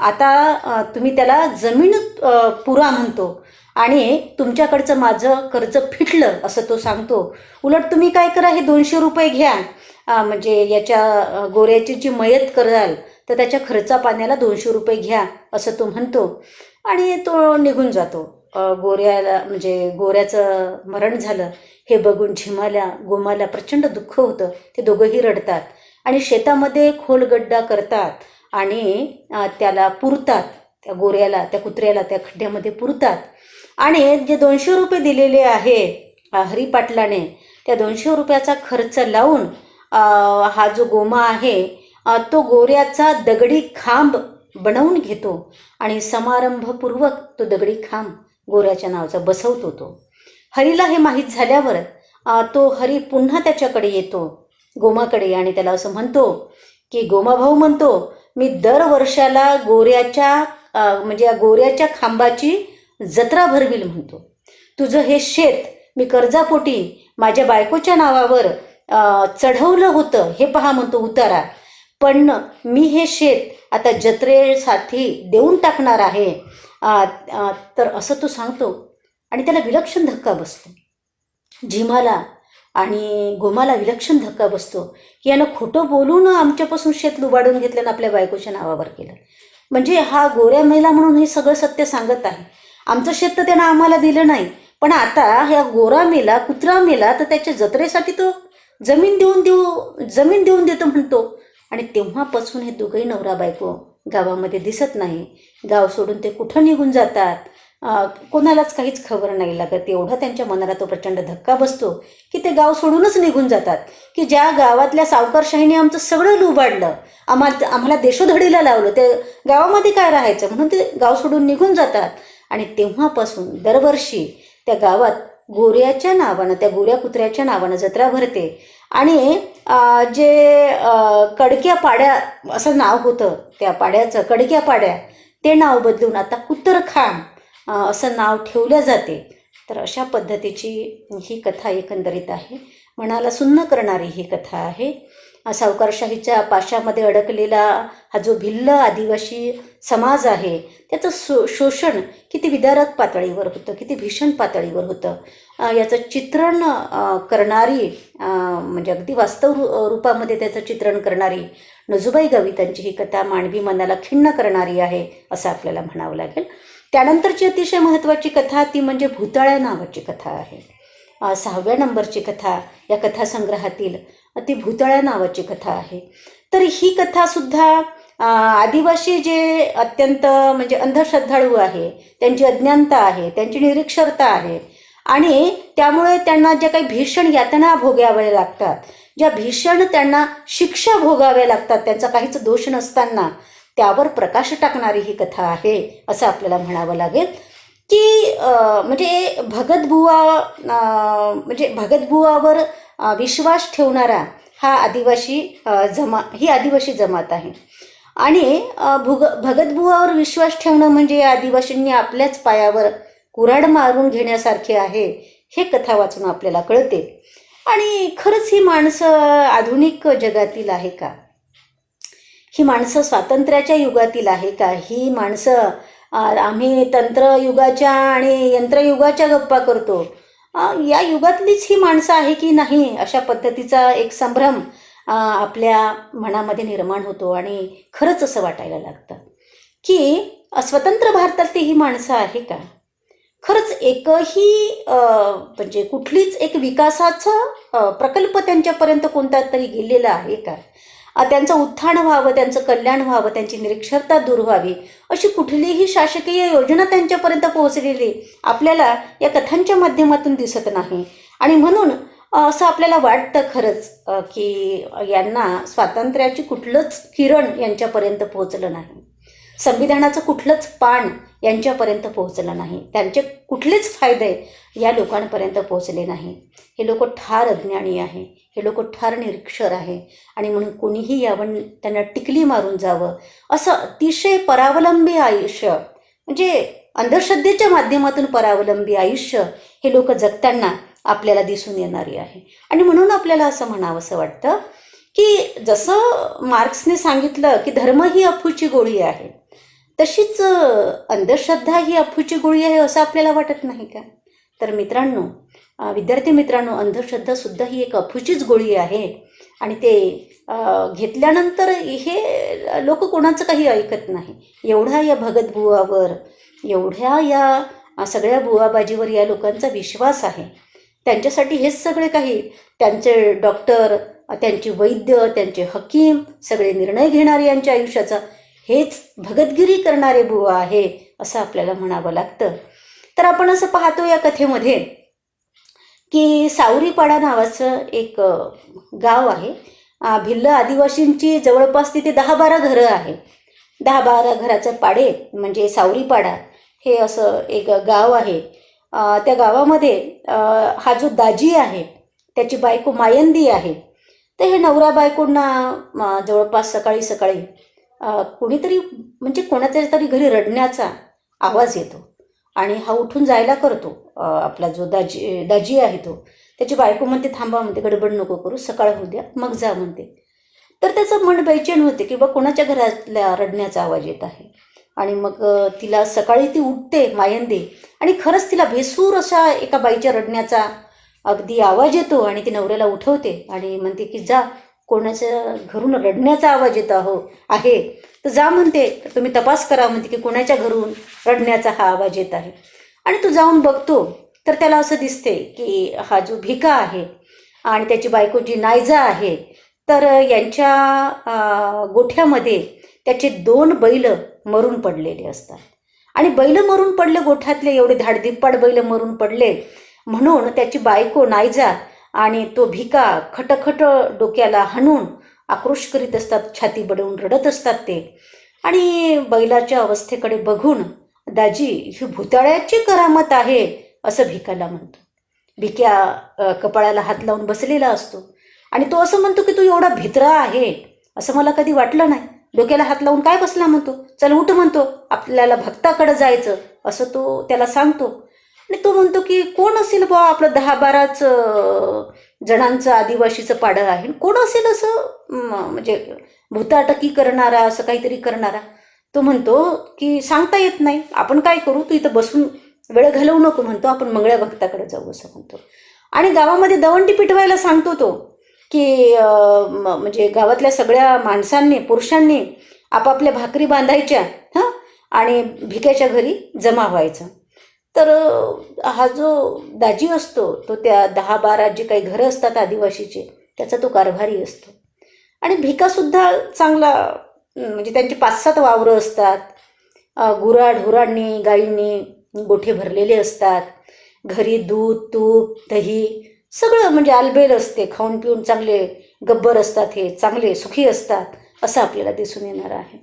आता तुम्ही त्याला जमीन पुरा म्हणतो आणि तुमच्याकडचं माझं कर्ज फिटलं असं तो सांगतो. उलट तुम्ही काय करा, हे 200 रुपये घ्या, म्हणजे याच्या गोऱ्याची जी मयत कराल तर त्याच्या खर्चा पाण्याला 200 रुपये घ्या असं तो म्हणतो आणि तो निघून जातो. गोऱ्याला म्हणजे गोऱ्याचं मरण झालं हे बघून गोमाला प्रचंड दुःख होतं. ते दोघंही रडतात आणि शेतामध्ये खोल गड्डा करतात आणि त्याला पुरतात, त्या गोऱ्याला, त्या कुत्र्याला त्या खड्ड्यामध्ये पुरतात. आणि जे 200 रुपये दिलेले आहे हरिपाटलाने, त्या 200 रुपयाचा खर्च लावून हा जो गोमा आहे तो गोऱ्याचा दगडी खांब बनवून घेतो आणि समारंभपूर्वक तो दगडी खांब गोऱ्याच्या नावाचा बसवतो तो. हरीला हे माहीत झाल्यावर तो हरी पुन्हा त्याच्याकडे येतो, गोमाकडे, आणि त्याला असं म्हणतो की गोमा भाऊ, म्हणतो, मी दरवर्षाला गोऱ्याच्या म्हणजे या गोऱ्याच्या खांबाची जत्रा भरविल, म्हणतो. तुझं हे शेत मी कर्जापोटी माझ्या बायकोच्या नावावर चढवलं होतं, हे पहा, म्हणतो, उतारा. पण मी हे शेत आता जत्रेसाठी देऊन टाकणार आहे. तर असं तो सांगतो आणि त्याला विलक्षण धक्का बसतो. झिमाला आणि गोमाला विलक्षण धक्का बसतो की यानं खोटं बोलून आमच्यापासून शेत लुबाडून घेतलं आणि आपल्या बायकोच्या नावावर केलं. म्हणजे हा गोऱ्या मेला म्हणून हे सगळं सत्य सांगत आहे. आमचं शेत तर त्यानं आम्हाला दिलं नाही, पण आता ह्या गोरा मेला, कुत्रा मेला, तर त्याच्या जत्रेसाठी तो जमीन देऊन देतो म्हणतो. आणि तेव्हापासून हे दोघंही नवरा बायको गावामध्ये दिसत नाही. गाव सोडून ते कुठं निघून जातात, कोणालाच काहीच खबर नाही लागत. एवढा त्यांच्या मनाला तो प्रचंड धक्का बसतो की ते गाव सोडूनच निघून जातात. की ज्या गावातल्या सावकारशाहीने आमचं सगळं लुबाडलं, आम्हाला देशोधडीला लावलं, ते गावामध्ये काय राहायचं म्हणून ते गाव सोडून निघून जातात. आणि तेव्हापासून दरवर्षी त्या गावात गोऱ्याच्या नावानं, त्या गोऱ्या कुत्र्याच्या नावानं जत्रा भरते. आणि जे कडक्या पाड्या असं नाव होतं त्या पाड्याचं, कडक्या पाड्या, ते नाव बदलून आता कुत्तरखान असं नाव ठेवलं जाते. तर अशा पद्धतीची ही कथा एकंदरीत आहे. मनाला सुन्न करणारी ही कथा आहे. सावकारशाहीच्या पाशामध्ये अडकलेला हा जो भिल्ल आदिवासी समाज आहे त्याचं शोषण किती विदारक पातळीवर होतं, किती भीषण पातळीवर होतं, याचं चित्रण करणारी, म्हणजे अगदी वास्तव रूपामध्ये त्याचं चित्रण करणारी नजूबाई गावितांची ही कथा मानवी मनाला खिन्न करणारी आहे असं आपल्याला म्हणावं लागेल. त्यानंतरची अतिशय महत्त्वाची कथा ती म्हणजे भुताळ्या नावाची कथा आहे. 6व्या नंबरची कथा या कथासंग्रहातील ती भुताळ्या नावाची कथा आहे. तर ही कथासुद्धा आदिवासी जे अत्यंत म्हणजे अंधश्रद्धाळू आहे, त्यांची अज्ञानता आहे, त्यांची निरक्षरता आहे आणि त्यामुळे त्यांना ज्या काही भीषण यातना भोगाव्या लागतात, ज्या भीषण त्यांना शिक्षा भोगाव्या लागतात, त्यांचा काहीच दोष नसताना, त्यावर प्रकाश टाकणारी ही कथा आहे असं आपल्याला म्हणावं लागेल. की म्हणजे भगतबुवावर विश्वास ठेवणारा हा आदिवासी ही आदिवासी जमात आहे. आणि भगतबुवावर विश्वास ठेवणं म्हणजे आदिवासींनी आपल्याच पायावर कुऱ्हाड मारून घेण्यासारखे आहे, हे कथा वाचून आपल्याला कळते. आणि खरंच ही माणसं आधुनिक जगातील आहे का? ही माणसं स्वातंत्र्याच्या युगातील आहे का? ही माणसं आम्ही तंत्रयुगाच्या आणि यंत्रयुगाच्या गप्पा करतो, या युगातलीच ही माणसं आहे की नाही, अशा पद्धतीचा एक संभ्रम आपल्या मनामध्ये निर्माण होतो. आणि खरंच असं वाटायला लागतं की स्वतंत्र भारतातली ही माणसं आहे का? खरंच एकही म्हणजे कुठलीच एक विकासाचा प्रकल्प त्यांच्यापर्यंत कोणता तरी गेलेला आहे का? त्यांचं उत्थान व्हावं, त्यांचं कल्याण व्हावं, त्यांची निरक्षरता दूर व्हावी, अशी कुठलीही शासकीय योजना त्यांच्यापर्यंत पोहोचलेली आपल्याला या कथांच्या माध्यमातून दिसत नाही. आणि म्हणून असं आपल्याला वाटतं खरंच की यांना स्वातंत्र्याची कुठलंच किरण यांच्यापर्यंत पोहोचलं नाही. संविधानाचं कुठलंच पान यांच्यापर्यंत पोहोचलं नाही, त्यांचे कुठलेच फायदे या लोकांपर्यंत पोहोचले नाही. हे लोक ठार अज्ञानी आहे, हे लोक ठार निरक्षर आहे आणि म्हणून कोणीही यावं त्यांना टिकली मारून जावं असं अतिशय परावलंबी आयुष्य, म्हणजे अंधश्रद्धेच्या माध्यमातून परावलंबी आयुष्य हे लोक जगताना आपल्याला दिसून येणारी आहे. आणि म्हणून आपल्याला असं म्हणावंसं वाटतं की जसं मार्क्सने सांगितलं की धर्म ही अफूची गोळी आहे, तशीच अंधश्रद्धा ही अफूची गोळी आहे असं आपल्याला वाटत नाही का? तर मित्रांनो, विद्यार्थी मित्रांनो, अंधश्रद्धासुद्धा ही एक अफूचीच गोळी आहे आणि ते घेतल्यानंतर हे लोक कोणाचं काही ऐकत नाही. एवढा या भगत बुवावर, एवढ्या या सगळ्या बुवाबाजीवर या लोकांचा विश्वास आहे. त्यांच्यासाठी हेच सगळे काही, त्यांचे डॉक्टर, त्यांची वैद्य, त्यांचे हकीम, सगळे निर्णय घेणारे यांच्या आयुष्याचा हेच भगतगिरी करणारे बुवा आहे असं आपल्याला म्हणावं लागतं. तर आपण असं पाहतो या कथेमध्ये की सावरीपाडा नावाचं एक गाव आहे. भिल्ल आदिवासींची जवळपास तिथे 10-12 घरं आहे. 10-12 घराचं पाडे म्हणजे सावरीपाडा हे असं एक गाव आहे. त्या गावामध्ये हा जो दाजी आहे त्याची बायको मायंदी आहे. तर हे नवरा बायकोंना जवळपास सकाळी सकाळी कोणीतरी म्हणजे कोणाच्या तरी घरी रडण्याचा आवाज येतो आणि हा उठून जायला करतो. आपला जो दाजी आहे तो, त्याची बायको म्हणते थांबा, म्हणते गडबड नको करू, सकाळ होऊ द्या मग जा म्हणते. तर त्याचं मन बेचैन होते की बा कोणाच्या घरातल्या रडण्याचा आवाज येत आहे. आणि मग तिला सकाळी ती उठते मायंदी आणि खरंच तिला भेसूर अशा एका बाईच्या रडण्याचा अगदी आवाज येतो आणि ती नवऱ्याला उठवते आणि म्हणते की जा, कोणाच्या घरून रडण्याचा आवाज येत आहे तर जा म्हणते, तुम्ही तपास करा म्हणते की कोणाच्या घरून रडण्याचा हा आवाज येत आहे. आणि तो जाऊन बघतो तर त्याला असं दिसते की हा जो भिका आहे आणि त्याची बायको जी नायजा आहे, तर यांच्या गोठ्यामध्ये त्याचे 2 बैल मरून पडलेले असतात. आणि बैल मरून पडले, गोठ्यातले एवढे धाडधिप्पाड बैल मरून पडले म्हणून त्याची बायको नायजा आणि तो भिका खटखट डोक्याला हाणून आक्रोश करीत असतात, छाती बडवून रडत असतात ते. आणि बैलाच्या अवस्थेकडे बघून दाजी ही भुताळ्याची करामत आहे असं भिकाला म्हणतो. भिक्या कपाळाला हात लावून बसलेला असतो आणि तो असं म्हणतो की तू एवढा भित्रा आहे असं मला कधी वाटलं नाही. डोक्याला हात लावून काय बसला म्हणतो, चल उठ म्हणतो, आपल्याला भक्ताकडे जायचं असं तो त्याला सांगतो. आणि तो म्हणतो की कोण असेल बा, आपलं 10-12च जणांचं आदिवासीचं पाडं आहे, कोण असेल असं म्हणजे भूताटकी करणारा, असं काहीतरी करणारा. तो म्हणतो की सांगता येत नाही, आपण काय करू, तू इथं बसून वेळ घालवू नको म्हणतो, आपण मंगळ्या भक्ताकडे जाऊ असं म्हणतो. आणि गावामध्ये दवंडी पिटवायला सांगतो तो की म्हणजे गावातल्या सगळ्या माणसांनी, पुरुषांनी आपापल्या भाकरी बांधायच्या हां आणि भिक्याच्या घरी जमा व्हायचं. तर हा जो दाजी असतो तो त्या 10-12 जे काही घरं असतात आदिवासीचे त्याचा तो कारभारी असतो. आणि भिकासुद्धा चांगला म्हणजे त्यांचे 5-7 वावरं असतात. गुराढोरांनी, गाईंनी गोठे भरलेले असतात. घरी दूध, तूप, दही सगळं म्हणजे आलबेल असते. खाऊन पिऊन चांगले गब्बर असतात, हे चांगले सुखी असतात असं आपल्याला दिसून येणार आहे.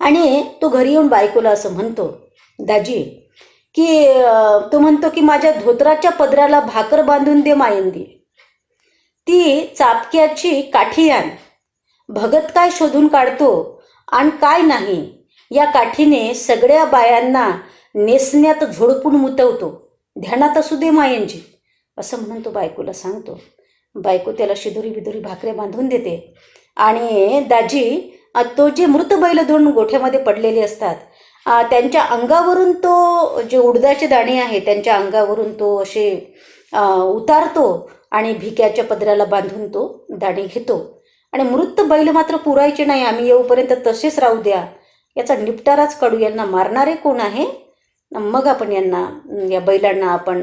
आणि तो घरी येऊन बायकोला असं म्हणतो दाजी की तो म्हणतो की माझ्या धोत्राच्या पदराला भाकर बांधून दे मायंदी, ती चापक्याची काठी आण, भगत काय शोधून काढतो आणि काय नाही, या काठीने सगळ्या बायांना नेसण्यात झोडपून मुतवतो, ध्यानात असू दे मायंजी असं म्हणून तो बायकोला सांगतो. बायको त्याला शिदोरी बिदोरी भाकऱ्या बांधून देते. आणि दाजी तो जे मृत बैल 2 गोठ्यामध्ये पडलेले असतात त्यांच्या अंगावरून तो जे उडदाचे दाणे आहे त्यांच्या अंगावरून तो असे उतारतो आणि भिक्याच्या पदराला बांधून तो दाणे घेतो. आणि मृत बैल मात्र पुरायचे नाही, आम्ही येऊपर्यंत तसेच राहू द्या, याचा निपटाराच काढू, यांना मारणारे कोण आहे, मग आपण यांना, या बैलांना आपण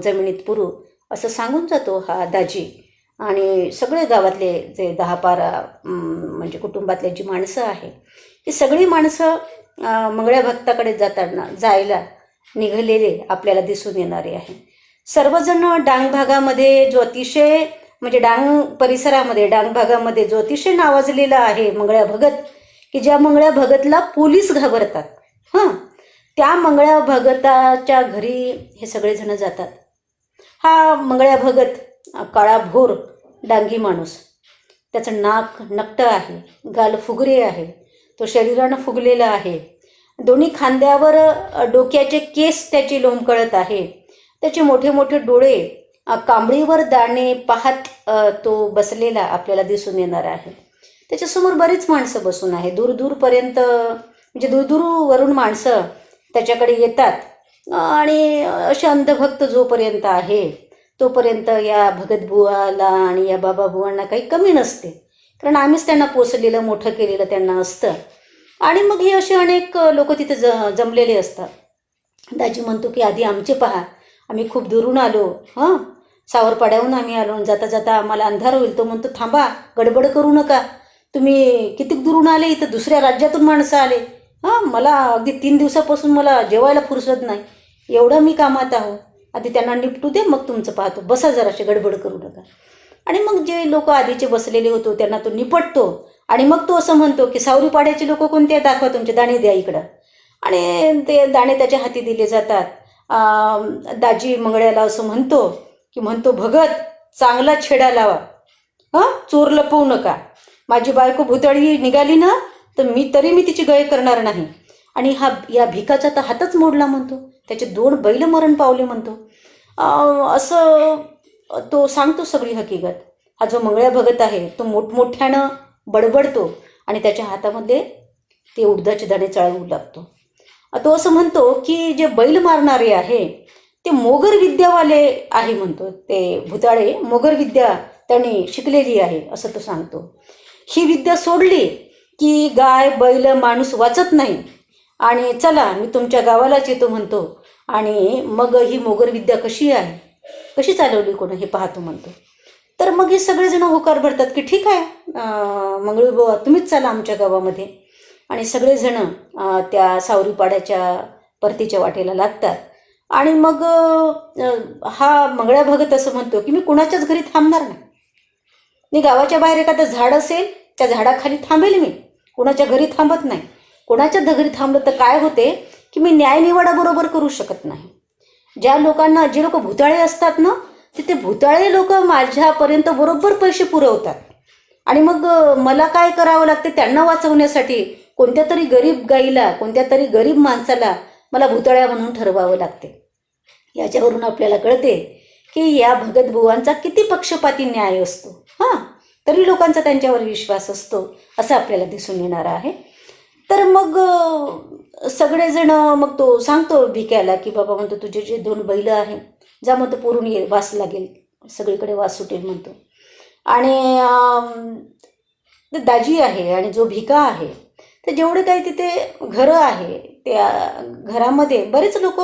जमिनीत पुरू असं सांगून जातो हा दाजी. आणि सगळे गावातले जे 10-12 म्हणजे कुटुंबातले जी माणसं आहे ती सगळी माणसं मंगळ्या भक्ताकडे जायला निघालेले आपल्याला दिसून येणारे आहे. सर्वजण डांग भागामध्ये जो अतिशय म्हणजे डांग परिसरामध्ये, डांग भागामध्ये जो अतिशय नावाजलेला आहे मंगळ्या भगत, की ज्या मंगळ्या भगतला पोलीस घाबरतात. हां, त्या मंगळ्या भगताच्या घरी हे सगळेजण जातात. हा मंगळ्या भगत काळाभोर डांगी माणूस, त्याचं नाक नक्ट आहे, गाल फुगरे आहे, तो शरीरानं फुगलेला आहे, दोन्ही खांद्यावर डोक्याचे केस त्याचे लोंबकळत आहे, त्याचे मोठे मोठे डोळे कांबळीवर दाणे पाहत तो बसलेला आपल्याला दिसून येणार आहे. त्याच्यासमोर बरीच माणसं बसून आहे. दूरदूरपर्यंत म्हणजे दूरदूरवरून माणसं त्याच्याकडे येतात आणि असे अंधभक्त जोपर्यंत आहे तोपर्यंत या भगतबुवाला आणि या बाबाबुवांना काही कमी नसते, कारण आम्हीच त्यांना पोसलेलं मोठं केलेलं त्यांना असतं. आणि मग हे असे अनेक लोक तिथे जमलेले असतात. दाजी म्हणतो की आधी आमचे पहा, आम्ही खूप दुरून आलो, हां, सावरपाड्याहून आम्ही आलो, जाता जाता आम्हाला अंधार होईल. तो म्हणतो थांबा, गडबड करू नका, तुम्ही किती दुरून आले, इथं दुसऱ्या राज्यातून माणसं आले. हां, मला अगदी 3 दिवसापासून मला जेवायला फुरसत नाही, एवढं मी कामात आहो, आधी त्यांना निपटू दे, मग तुमचं पाहतो, बसा जराशी, गडबड करू नका. आणि मग जे लोक आधीचे बसलेले होतो त्यांना तो निपटतो आणि मग तो असं म्हणतो की सावरीपाड्याचे लोक कोणते, दाखवा तुमचे दाणे द्या इकडं. आणि ते दाणे त्याच्या हाती दिले जातात. दाजी मंगळ्याला असं म्हणतो भगत, चांगला छेडा लावा, हां, चोर लपवू नका, माझी बायको भुतळी निघाली ना तर मी तिची गय करणार नाही. आणि या भिकाचा तर हातच मोडला म्हणतो, त्याचे 2 बैल मरण पावले म्हणतो. असं तो सांगतो सगळी हकीकत. हा जो मंगळ्या भगत आहे तो मोठमोठ्यानं बडबडतो आणि त्याच्या हातामध्ये ते उडदाचे दाणे चाळवू लागतो. तो असं म्हणतो की जे बैल मारणारे आहे ते मोगर विद्यावाले आहे म्हणतो, ते भुताळे मोगर विद्या त्यांनी शिकलेली आहे असं तो सांगतो. ही विद्या सोडली की गाय बैल माणूस वाचत नाही, आणि चला मी तुमच्या गावालाच येतो म्हणतो. आणि मग ही मोगर विद्या कशी आहे, कशी चालवली कोण हे पाहतो म्हणतो. तर मग हे सगळेजण होकार भरतात की ठीक आहे, मंगळूबाबा तुम्हीच चला आमच्या गावामध्ये. आणि सगळेजण त्या सावरीपाड्याच्या परतीच्या वाटेला लागतात. आणि मग हा मंगळ्या भगत असं म्हणतो की मी कुणाच्याच घरी थांबणार नाही, मी गावाच्या बाहेर एखादं झाड असेल त्या झाडाखाली थांबेल, मी कुणाच्या घरी थांबत नाही. कोणाच्या घरी थांबलं तर काय होते की मी न्यायनिवाडा बरोबर करू शकत नाही. ज्या लोकांना, जे लोक भुताळे असतात ना, ते भुताळे लोक माझ्यापर्यंत बरोबर पैसे पुरवतात. आणि मग मला काय करावं लागते, त्यांना वाचवण्यासाठी कोणत्या तरी गरीब गाईला, कोणत्या तरी गरीब माणसाला मला भुताळ्या म्हणून ठरवावं लागते. याच्यावरून आपल्याला कळते की या भगतबुवांचा किती पक्षपाती न्याय असतो. हां, तरी लोकांचा त्यांच्यावर विश्वास असतो असं आपल्याला दिसून येणार आहे. तर मग सगळेजण, मग तो सांगतो भिक्याला की बाबा म्हणतो तुझे जे 2 बैल आहे जा म्हणतो, पुरून ये, वास लागेल, सगळीकडे वास सुटेल म्हणतो. आणि ते दाजी आहे आणि जो भिका आहे, तर जेवढे काही तिथे घरं आहे त्या घरामध्ये बरेच लोक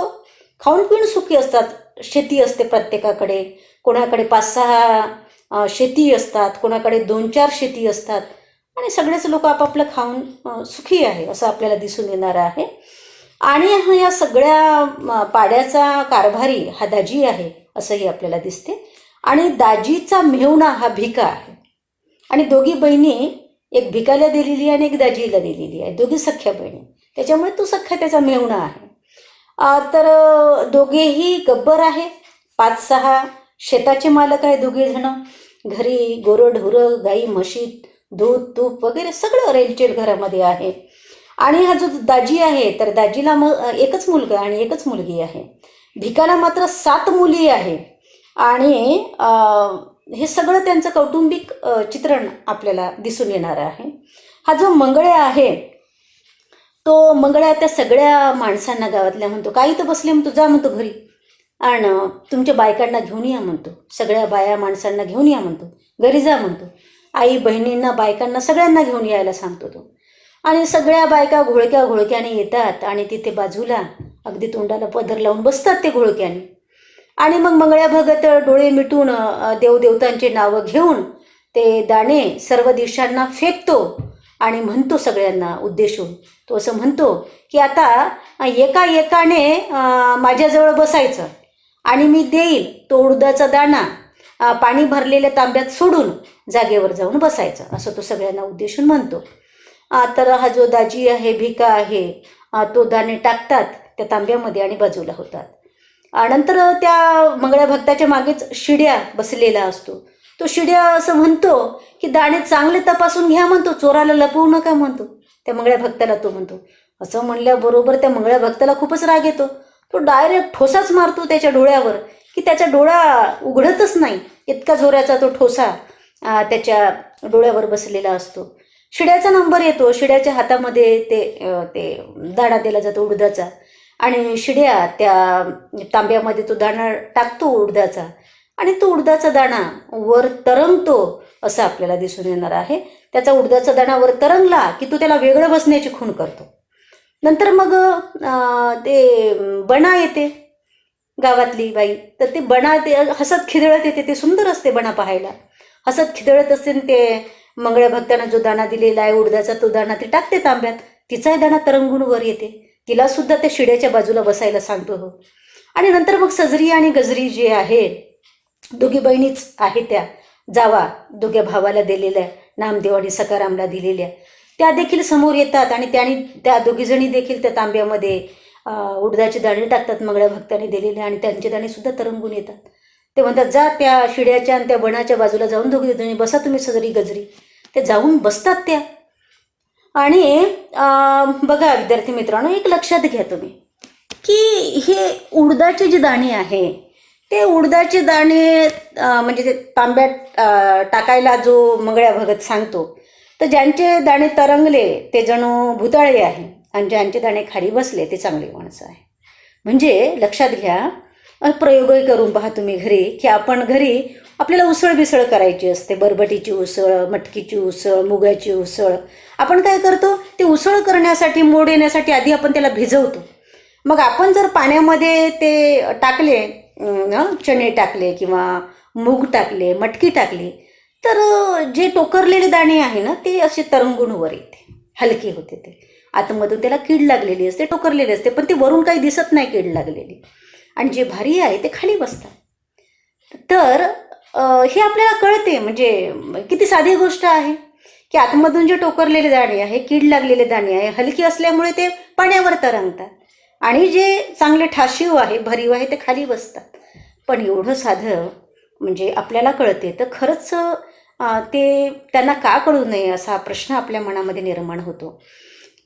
खाऊन पिऊन सुखी असतात. शेती असते प्रत्येकाकडे, कोणाकडे 5-6 शेती असतात, कोणाकडे 2-4 शेती असतात, आणि सगळेच लोक आपापलं खाऊन सुखी आहे असं आपल्याला दिसून येणार आहे. आणि या सगळ्या पाड्याचा कारभारी हा दाजी आहे असंही आपल्याला दिसते. आणि दाजीचा मेहुणा हा भिका आहे. आणि दोघी बहिणी, एक भिकाला दिलेली आहे आणि एक दाजीला दिलेली आहे, दोघी सख्या बहिणी, त्याच्यामुळे तो सख्या त्याचा मेहुणा आहे. तर दोघेही गब्बर आहे, 5-6 शेताचे मालक आहे दोघे जण. घरी गोरढोरं, गाई म्हशी, दूध तूप वगैरे सगळं रेलचेल घरामध्ये आहे. आणि हा जो दाजी आहे, तर दाजीला मग एकच मुलगा आणि एकच मुलगी आहे. भिकाला मात्र 7 मुली आहे. आणि हे सगळं त्यांचं कौटुंबिक चित्रण आपल्याला दिसून येणार आहे. हा जो मंगळ्या आहे तो मंगळ्या त्या सगळ्या माणसांना गावातल्या म्हणतो, काही तर बसले म्हणतो, जा म्हणतो घरी आणि तुमच्या बायकांना घेऊन या म्हणतो, सगळ्या बाया माणसांना घेऊन या म्हणतो, घरी जा म्हणतो, आई बहिणींना बायकांना सगळ्यांना घेऊन यायला सांगतो तो. आणि सगळ्या बायका घोळक्याने येतात आणि तिथे बाजूला अगदी तोंडाला पदर लावून बसतात ते घोळक्याने. आणि मग मंगळ्या भगत डोळे मिटून देवदेवतांचे नावं घेऊन ते दाणे सर्व दिशांना फेकतो आणि म्हणतो सगळ्यांना उद्देशून, तो असं म्हणतो की आता एका एकाने माझ्याजवळ बसायचं आणि मी देईल तो उडदाचा दाणा पाणी भरलेल्या तांब्यात सोडून जागेवर जाऊन बसायचं, असं तो सगळ्यांना उद्देशून म्हणतो. तर हा जो दाजी आहे, भिका आहे, तो दाणे टाकतात त्या तांब्यामध्ये आणि बाजूला होतात. नंतर त्या मंगळ्या भक्ताच्या मागेच शिड्या बसलेला असतो. तो शिड्या असं म्हणतो की दाणे चांगले तपासून घ्या म्हणतो, चोराला लपवू नका म्हणतो. त्या मंगळ्या भक्ताला तो म्हणतो. असं म्हणल्याबरोबर त्या मंगळ्या भक्ताला खूपच राग येतो. तो डायरेक्ट ठोसाच मारतो त्याच्या डोळ्यावर की त्याचा डोळा उघडतच नाही, इतका जोराचा तो ठोसा त्याच्या डोळ्यावर बसलेला असतो. शिड्याचा नंबर येतो. शिड्याच्या हातामध्ये ते दाणा दिला जातो उडदाचा, आणि शिड्या त्या तांब्यामध्ये तो दाणा टाकतो उडदाचा, आणि तो उडदाचा दाणा वर तरंगतो असं आपल्याला दिसून येणार आहे. त्याचा उडदाचा दाणा वर तरंगला की तो त्याला वेगळं बसण्याची खूण करतो. नंतर मग ते बणा येते गावातली बाई, तर ते बणा ते हसत खिदळत येते. ते सुंदर असते बणा पाहायला, हसत खिदळत असते. ते मंगळ्या भक्तांना जो दाणा दिलेला आहे उडदाचा, तो दाणा ती टाकते तांब्यात. तिचाही दाणा तरंगून वर येते. तिला सुद्धा त्या शिड्याच्या बाजूला बसायला सांगतो हो. आणि नंतर मग सजरी आणि गजरी जे आहे, दोघी बहिणीच आहे त्या जावा, दोघ्या भावाला दिलेल्या, नामदेव आणि सकारामला दिलेल्या, त्या देखील समोर येतात. आणि त्या दोघीजणी देखील त्या तांब्यामध्ये उडदाचे दाणे टाकतात मंगळ्या भक्तांनी दिलेले, आणि त्यांचे दाणे सुद्धा तरंगून येतात. ते म्हणतात, जा त्या शिड्याच्या आणि त्या बनाच्या बाजूला जाऊन दोघी जणी बसा तुम्ही सजरी गजरी. ते जाऊन बसतात त्या. आणि बघा विद्यार्थी मित्रांनो, एक लक्षात घ्या तुम्ही की हे उडदाचे जे दाणे आहे, ते उडदाचे दाणे म्हणजे ते तांब्यात टाकायला जो मंगळ्या भगत सांगतो, तर ज्यांचे दाणे तरंगले ते जणू भुताळे आहे, आणि ज्यांचे दाणे खाली बसले ते चांगली माणसं आहे. म्हणजे लक्षात घ्या, प्रयोगही करून पहा तुम्ही घरी, की आपण घरी आपल्याला उसळ बिसळ करायची असते. बरबटीची उसळ, मटकीची उसळ, मुगाची उसळ. आपण काय करतो, ते उसळ करण्यासाठी, मोड येण्यासाठी आधी आपण त्याला भिजवतो. मग आपण जर पाण्यामध्ये ते टाकले, चणे टाकले किंवा मूग टाकले, मटकी टाकली, तर जे टोकरलेले दाणे आहे ना, ते असे तरंगून वर येते, हलके होते. ते आतमधून त्याला कीड लागलेली असते, टोकरलेली असते, पण ती वरून काही दिसत नाही कीड लागलेली. आणि जे भारी आहे ते खाली बसतात. तर हे आपल्याला कळते. म्हणजे किती साधी गोष्ट आहे की आतमधून जे टोकरलेले दाणे आहे, कीड लागलेले दाणे आहे, हलकी असल्यामुळे ते पाण्यावर तरंगतात, आणि जे चांगले ठाशीव आहे, भरीव आहे, ते खाली बसतात. पण एवढं साधं म्हणजे आपल्याला कळते, तर खरंच ते त्यांना का कळू नये असा प्रश्न आपल्या मनामध्ये निर्माण होतो.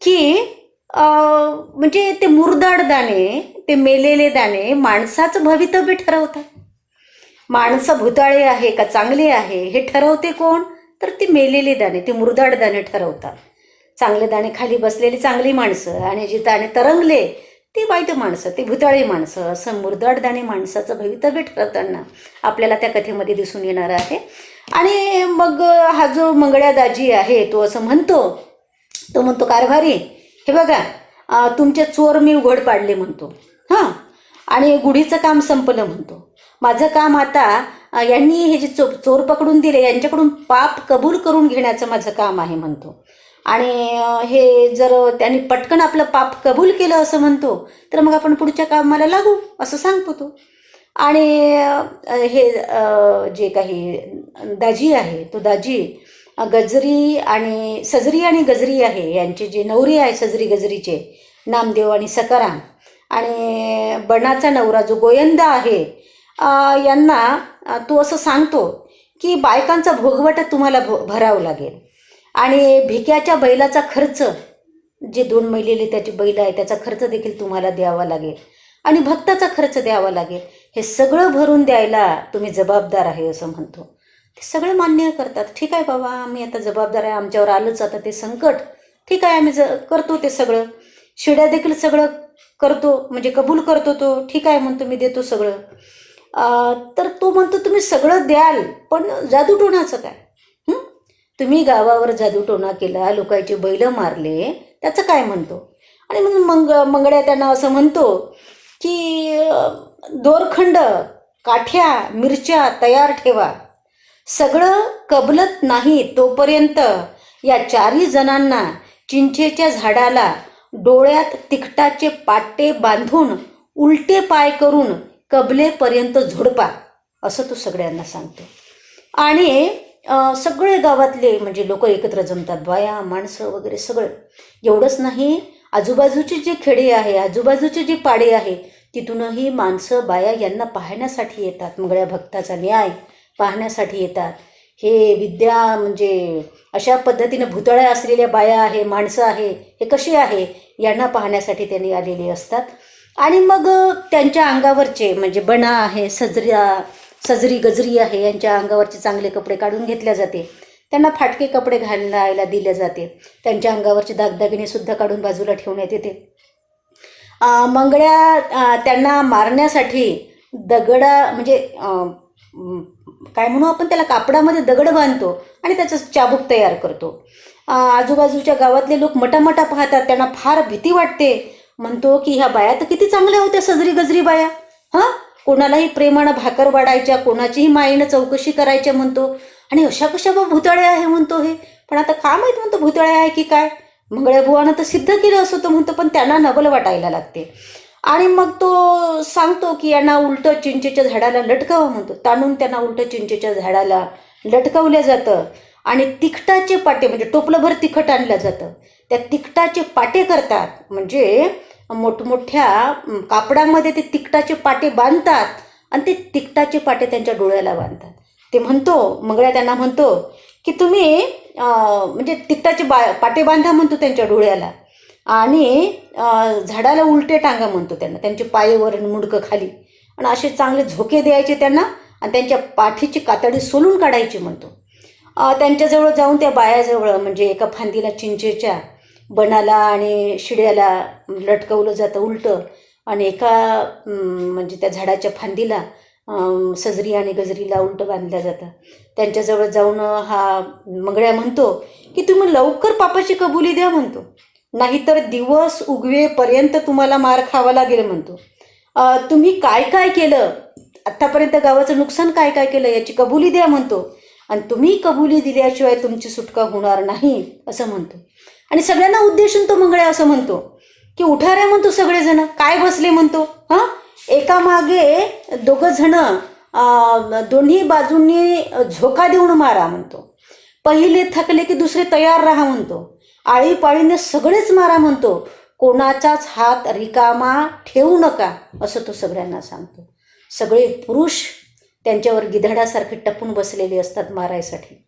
की म्हणजे ते मुरदाड दाणे, ते मेलेले दाणे माणसाचं भवितव्य ठरवतात. माणसं भुताळे आहे का चांगले आहे हे ठरवते कोण, तर ते मेलेले दाणे, ते मुरदाड दाणे ठरवतात. चांगले दाणे खाली बसलेली चांगली माणसं, आणि जे दाणे तरंगले ती वाईट माणसं, ती भुताळी माणसं. असं मुरदाड दाणे माणसाचं भवितव्य ठरवताना आपल्याला त्या कथेमध्ये दिसून येणार आहे. आणि मग हा जो मंगळ्या दाजी आहे तो असं म्हणतो, तो म्हणतो, कारभारी हे बघा, तुमचे चोर मी उघड पाडले म्हणतो, हां, आणि गुढीचं काम संपलं म्हणतो. माझं काम आता यांनी हे जे चोर पकडून दिले यांच्याकडून पाप कबूल करून घेण्याचं माझं काम आहे म्हणतो. आणि हे जर त्यांनी पटकन आपलं पाप कबूल केलं असं म्हणतो, तर मग आपण पुढच्या कामाला लागू असं सांगतो तो. आणि हे जे काही दाजी आहे, तो दाजी गजरी आणि सजरी आणि गजरी आहे, यांचे जे नवरी आहे सजरी गजरीचे, नामदेव आणि सकाराम, आणि बनाचा नवरा जो गोयंदा आहे, यांना तो असं सांगतो की बायकांचा भोगवटा तुम्हाला भरावं लागेल, आणि भिक्याच्या बैलाचा खर्च, जे 2 मेलेले त्याचे बैल आहे त्याचा खर्च देखील तुम्हाला द्यावा लागेल, आणि भक्ताचा खर्च द्यावा लागेल. हे सगळं भरून द्यायला तुम्ही जबाबदार आहे असं म्हणतो. ते सगळं मान्य करतात. ठीक आहे बाबा, आम्ही आता जबाबदार आहे, आमच्यावर आलंच आता ते संकट, ठीक आहे आम्ही करतो ते सगळं. शिड्या देखील सगळं करतो, म्हणजे कबूल करतो तो. ठीक आहे म्हणतो, मी देतो सगळं. तर तो म्हणतो तुम्ही सगळं द्याल, पण जादूटोणाचं काय? तुम्ही गावावर जादूटोणा केला, लोकांचे बैल मारले, त्याचं काय म्हणतो? आणि मग मंगळ्या त्यांना असं म्हणतो की दोरखंड, काठ्या, मिरच्या तयार ठेवा. सगळं कबलत नाही तोपर्यंत या 4 जणांना चिंचेच्या झाडाला डोळ्यात तिखटाचे पाटे बांधून उलटे पाय करून कबलेपर्यंत झोडपा, असं तो सगळ्यांना सांगतो. आणि सगळे गावातले म्हणजे लोक एकत्र जमतात, बाया माणसं वगैरे सगळं. एवढंच नाही, आजूबाजूचे जे खेडे आहे, आजूबाजूचे जे पाडे आहे, तिथूनही माणसं बाया यांना पाहण्यासाठी येतात. मंगळ्या भक्ताचा न्याय पाहण्यासाठी येतात. हे विद्या म्हणजे अशा पद्धतीने भुतळ्या असलेल्या बाया आहे, माणसं आहे, हे कसे आहे यांना पाहण्यासाठी त्यांनी आलेले असतात. आणि मग त्यांच्या अंगावरचे म्हणजे बणा आहे, सजरी गजरी आहे, यांच्या अंगावरचे चांगले कपडे काढून घेतल्या जाते. त्यांना फाटके कपडे घालायला दिले जाते. त्यांच्या अंगावरचे दागदागिनेसुद्धा काढून बाजूला ठेवण्यात येते. मंगळ्या त्यांना मारण्यासाठी दगडा म्हणजे काय म्हणू आपण त्याला, कापडामध्ये दगड बांधतो आणि त्याचं चाबूक तयार करतो. आजूबाजूच्या गावातले लोक मटामटा पाहतात, त्यांना फार भीती वाटते. म्हणतो की ह्या बाया तर किती चांगल्या होत्या, सजरी गजरी बाया. हां, कोणालाही प्रेमानं भाकर वाढायच्या, कोणाचीही मायेनं चौकशी करायच्या म्हणतो. आणि अशा कशा बा भुतळ्या आहे म्हणतो हे. पण आता का माहीत म्हणतो भुतळ्या आहे की काय. मंगळ्याबुवानं तर सिद्ध केलं असं तो म्हणतो, पण त्यांना नवल वाटायला लागते. आणि मग तो सांगतो की यांना उलटं चिंचेच्या झाडाला लटकावं म्हणतो. ताणून त्यांना उलटं चिंचेच्या झाडाला लटकवलं जातं. आणि तिखटाचे पाटे म्हणजे टोपलंभर तिखट आणलं जातं. त्या तिखटाचे पाटे करतात, म्हणजे मोठमोठ्या कापडामध्ये ते तिखटाचे पाटे बांधतात आणि ते तिखटाचे पाटे त्यांच्या डोळ्याला बांधतात. ते म्हणतो, मंगळ्या त्यांना म्हणतो की तुम्ही म्हणजे तिखटाचे पाटे बांधा म्हणतो त्यांच्या डोळ्याला, आणि झाडाला उलटे टांगा म्हणतो त्यांना, त्यांचे पायवर आणि मुंडकं खाली, आणि असे चांगले झोके द्यायचे त्यांना, आणि त्यांच्या पाठीची कातडी सोलून काढायची म्हणतो. त्यांच्याजवळ जाऊन त्या बायाजवळ म्हणजे एका फांदीला चिंचेच्या बनाला आणि शिड्याला लटकवलं जातं उलटं, आणि एका म्हणजे त्या झाडाच्या फांदीला सजरी आणि गजरीला उलटं बांधलं जातं. त्यांच्याजवळ जाऊन हा मंगळ्या म्हणतो की तुम्ही लवकर पापाची कबुली द्या म्हणतो, नाहीतर दिवस उगवेपर्यंत तुम्हाला मार खावा लागेल म्हणतो. तुम्ही काय काय केलं आत्तापर्यंत, गावाचं नुकसान काय काय केलं याची कबुली द्या म्हणतो, आणि तुम्ही कबुली दिल्याशिवाय तुमची सुटका होणार नाही असं म्हणतो. आणि सगळ्यांना उद्देशून तो मंगळ्या असं म्हणतो की उठा रे म्हणतो सगळेजण, काय बसले म्हणतो. हां, एकामागे दोघं जण दोन्ही बाजूंनी झोका देऊन मारा म्हणतो. पहिले थकले की दुसरे तयार राहा म्हणतो. आळीपाळीने सगळेच मारा म्हणतो, कोणाचाच हात रिकामा ठेवू नका असं तो सगळ्यांना सांगतो. सगळे पुरुष त्यांच्यावर गिधाडासारखे टपून बसलेले असतात मारायसाठी.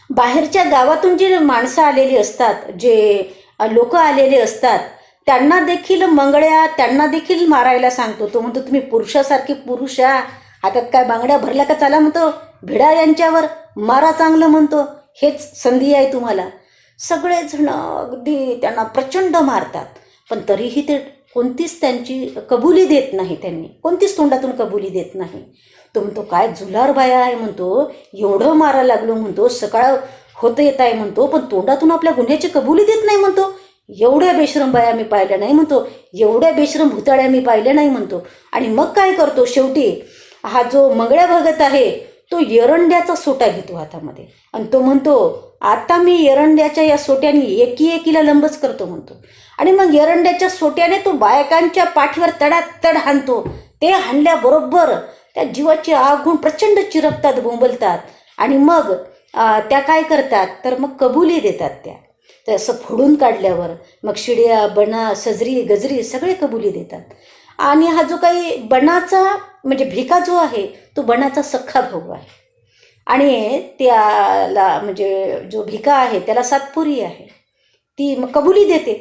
बाहेरच्या गावातून जे माणसं आलेली असतात, जे लोक आलेले असतात, त्यांना देखील मंगळ्या त्यांना देखील मारायला सांगतो. तो म्हणतो तुम्ही पुरुषासारखे पुरुष हातात काय बांगड्या भरल्या का, चला म्हणतो भिडा यांच्यावर, मारा चांगलं म्हणतो, हेच संधी आहे तुम्हाला. सगळेजण अगदी त्यांना प्रचंड मारतात, पण तरीही ते कोणतीच त्यांची कबुली देत नाही, त्यांनी कोणतीच तोंडातून कबुली देत नाही. तो म्हणतो काय जुलार बाया आहे म्हणतो, एवढं मारा लागलो म्हणतो, सकाळ होतं येत आहे म्हणतो, पण तोंडातून आपल्या गुन्ह्याची कबुली देत नाही म्हणतो. एवढ्या बेशरम बाया मी पाहिल्या नाही म्हणतो, एवढ्या बेशरम भुताळ्या मी पाहिल्या नाही म्हणतो. आणि मग काय करतो, शेवटी हा जो मंगळ्या भगत आहे तो एरंड्याचा सोटा घेतो हातामध्ये, आणि तो म्हणतो आता मी एरंड्याच्या या सोट्याने एकीला लंबच करतो म्हणतो. आणि मग एरंड्याच्या सोट्याने तो बायकांच्या पाठीवर तडातड हाणतो. ते हाणल्याबरोबर त्या जीवाची आग होऊन प्रचंड चिरकतात, बोंबलतात. आणि मग त्या काय करतात तर मग कबुली देतात. त्या असं फोडून काढल्यावर मग शिड्या बणा सजरी गजरी सगळे कबुली देतात. आणि हा जो काही बनाचा म्हणजे भिका जो आहे तो बनाचा सख्खा भाऊ आहे, आणि त्याला म्हणजे जो भिका आहे त्याला सातपुरी आहे. ती मग कबुली देते,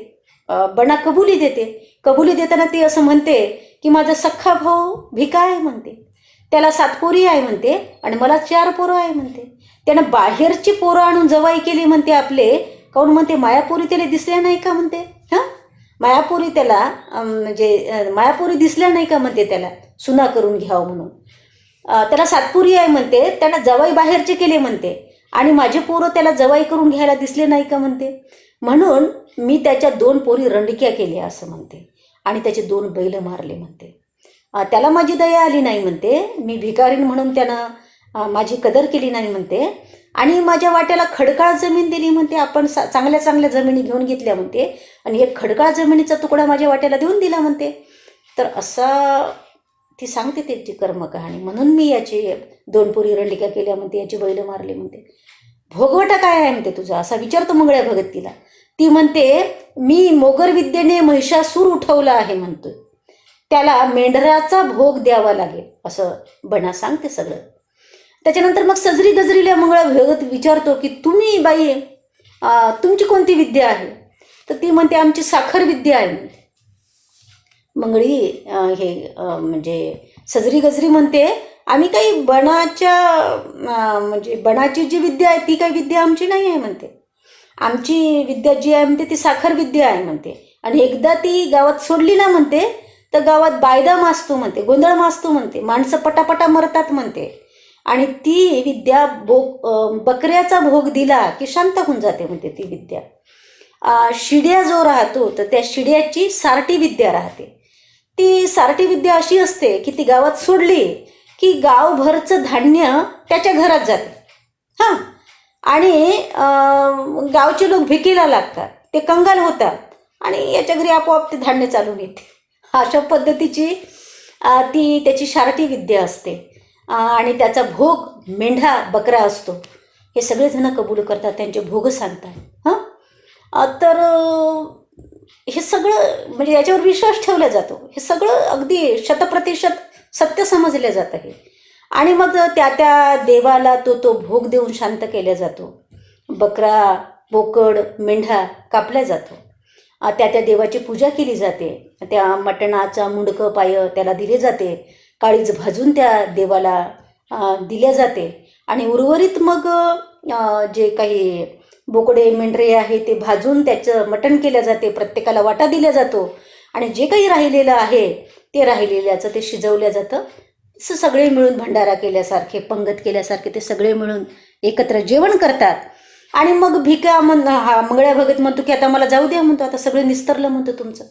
बना कबुली देते. कबुली देताना ती असं म्हणते की माझा सख्खा भाऊ भिका आहे म्हणते, त्याला सातपोरी आहे म्हणते, आणि मला 4 पोरं आहे म्हणते. त्यानं बाहेरची पोरं आणून जवाई केली म्हणते आपले, काऊन म्हणते मायापोरी त्याला दिसल्या नाही का म्हणते. हां, मायापोरी त्याला म्हणजे मायापोरी दिसल्या नाही का म्हणते, त्याला सुना करून घ्यावं म्हणून. त्याला सातपुरी आहे म्हणते, त्यानं जवाई बाहेरचे केले म्हणते, आणि माझे पोरं त्याला जवाई करून घ्यायला दिसले नाही का म्हणते, म्हणून मी त्याच्या 2 पोरी रंडक्या केल्या असं म्हणते, आणि त्याचे 2 बैल मारले म्हणते. त्याला माझी दया आली नाही म्हणते, मी भिकारीण म्हणून त्यानं माझी कदर केली नाही म्हणते, आणि माझ्या वाट्याला खडकाळ जमीन दिली म्हणते. आपण चांगल्या चांगल्या जमिनी घेऊन घेतल्या म्हणते, आणि एक खडकाळ जमिनीचा तुकडा माझ्या वाट्याला देऊन दिला म्हणते. तर असा ती सांगते त्याची कर्मकहाणी. म्हणून मी याची 2 पोरी रंडिका केल्या म्हणते, याची बैल मारली म्हणते. भोगवटा काय आहे म्हणते तुझा, असा विचारतो मंगळ्या भगत तिला. ती म्हणते, मी मोगर विद्येने महिषासूर उठवला आहे म्हणतोय, त्याला मेंढराचा भोग द्यावा लागेल, असं बना सांगते सगळं. त्याच्यानंतर मग सजरी गजरीला मंगळा भगत विचारतो की तुम्ही बाई तुमची कोणती विद्या आहे? तर ती म्हणते आमची साखर विद्या आहे म्हणते. मंगळी म्हणजे सजरी गजरी म्हणते आम्ही काही बनाच्या म्हणजे बनाची जी विद्या आहे ती काही विद्या आमची नाही आहे म्हणते. आमची विद्या जी आहे म्हणते ती साखर विद्या आहे म्हणते. आणि एकदा ती गावात सोडली ना म्हणते तर गावात बायदा माजतो म्हणते, गोंधळ माजतो म्हणते, माणसं पटापटा मरतात म्हणते. आणि ती विद्या बकऱ्याचा भोग दिला की शांत होऊन जाते म्हणते ती विद्या. शिड्या जो राहतो तर त्या शिड्याची सारटी विद्या राहते. ती सारटी विद्या अशी असते की ती गावात सोडली की गावभरचं धान्य त्याच्या घरात जाते. हां, आणि गावचे लोक भिकेला लागतात, ते कंगाल होतात आणि याच्या घरी आपोआप ते धान्य चालून येते. अशा पद्धतीची ती त्याची सारटी विद्या असते. आणि त्याचा भोग मेंढा बकरा असतो. हे सगळेजण कबूल करतात, त्यांचे भोग सांगतात. तर हे सगळं म्हणजे याच्यावर विश्वास ठेवला जातो. हे सगळं अगदी 100% सत्य समजलं जातं हे. आणि मग त्या देवाला तो भोग देऊन शांत केला जातो. बकरा, बोकड, मेंढा कापला जातो. त्या देवाची पूजा केली जाते. त्या मटणाचा मुंडकं पाय त्याला दिले जाते. काळीज भाजून त्या देवाला दिल्या जाते. आणि उर्वरित मग जे काही बोकडे मेंढरे आहे ते भाजून त्याचं मटण केलं जाते, प्रत्येकाला वाटा दिला जातो. आणि जे काही राहिलेलं आहे ते राहिलेल्याचं ते शिजवलं जातं. सगळे मिळून भंडारा केल्यासारखे, पंगत केल्यासारखे ते सगळे मिळून एकत्र जेवण करतात. आणि मग भिका मंगळ्या भगत म्हणतो की आता मला जाऊ द्या म्हणतो, आता सगळे निस्तरलं म्हणतो तुमचं,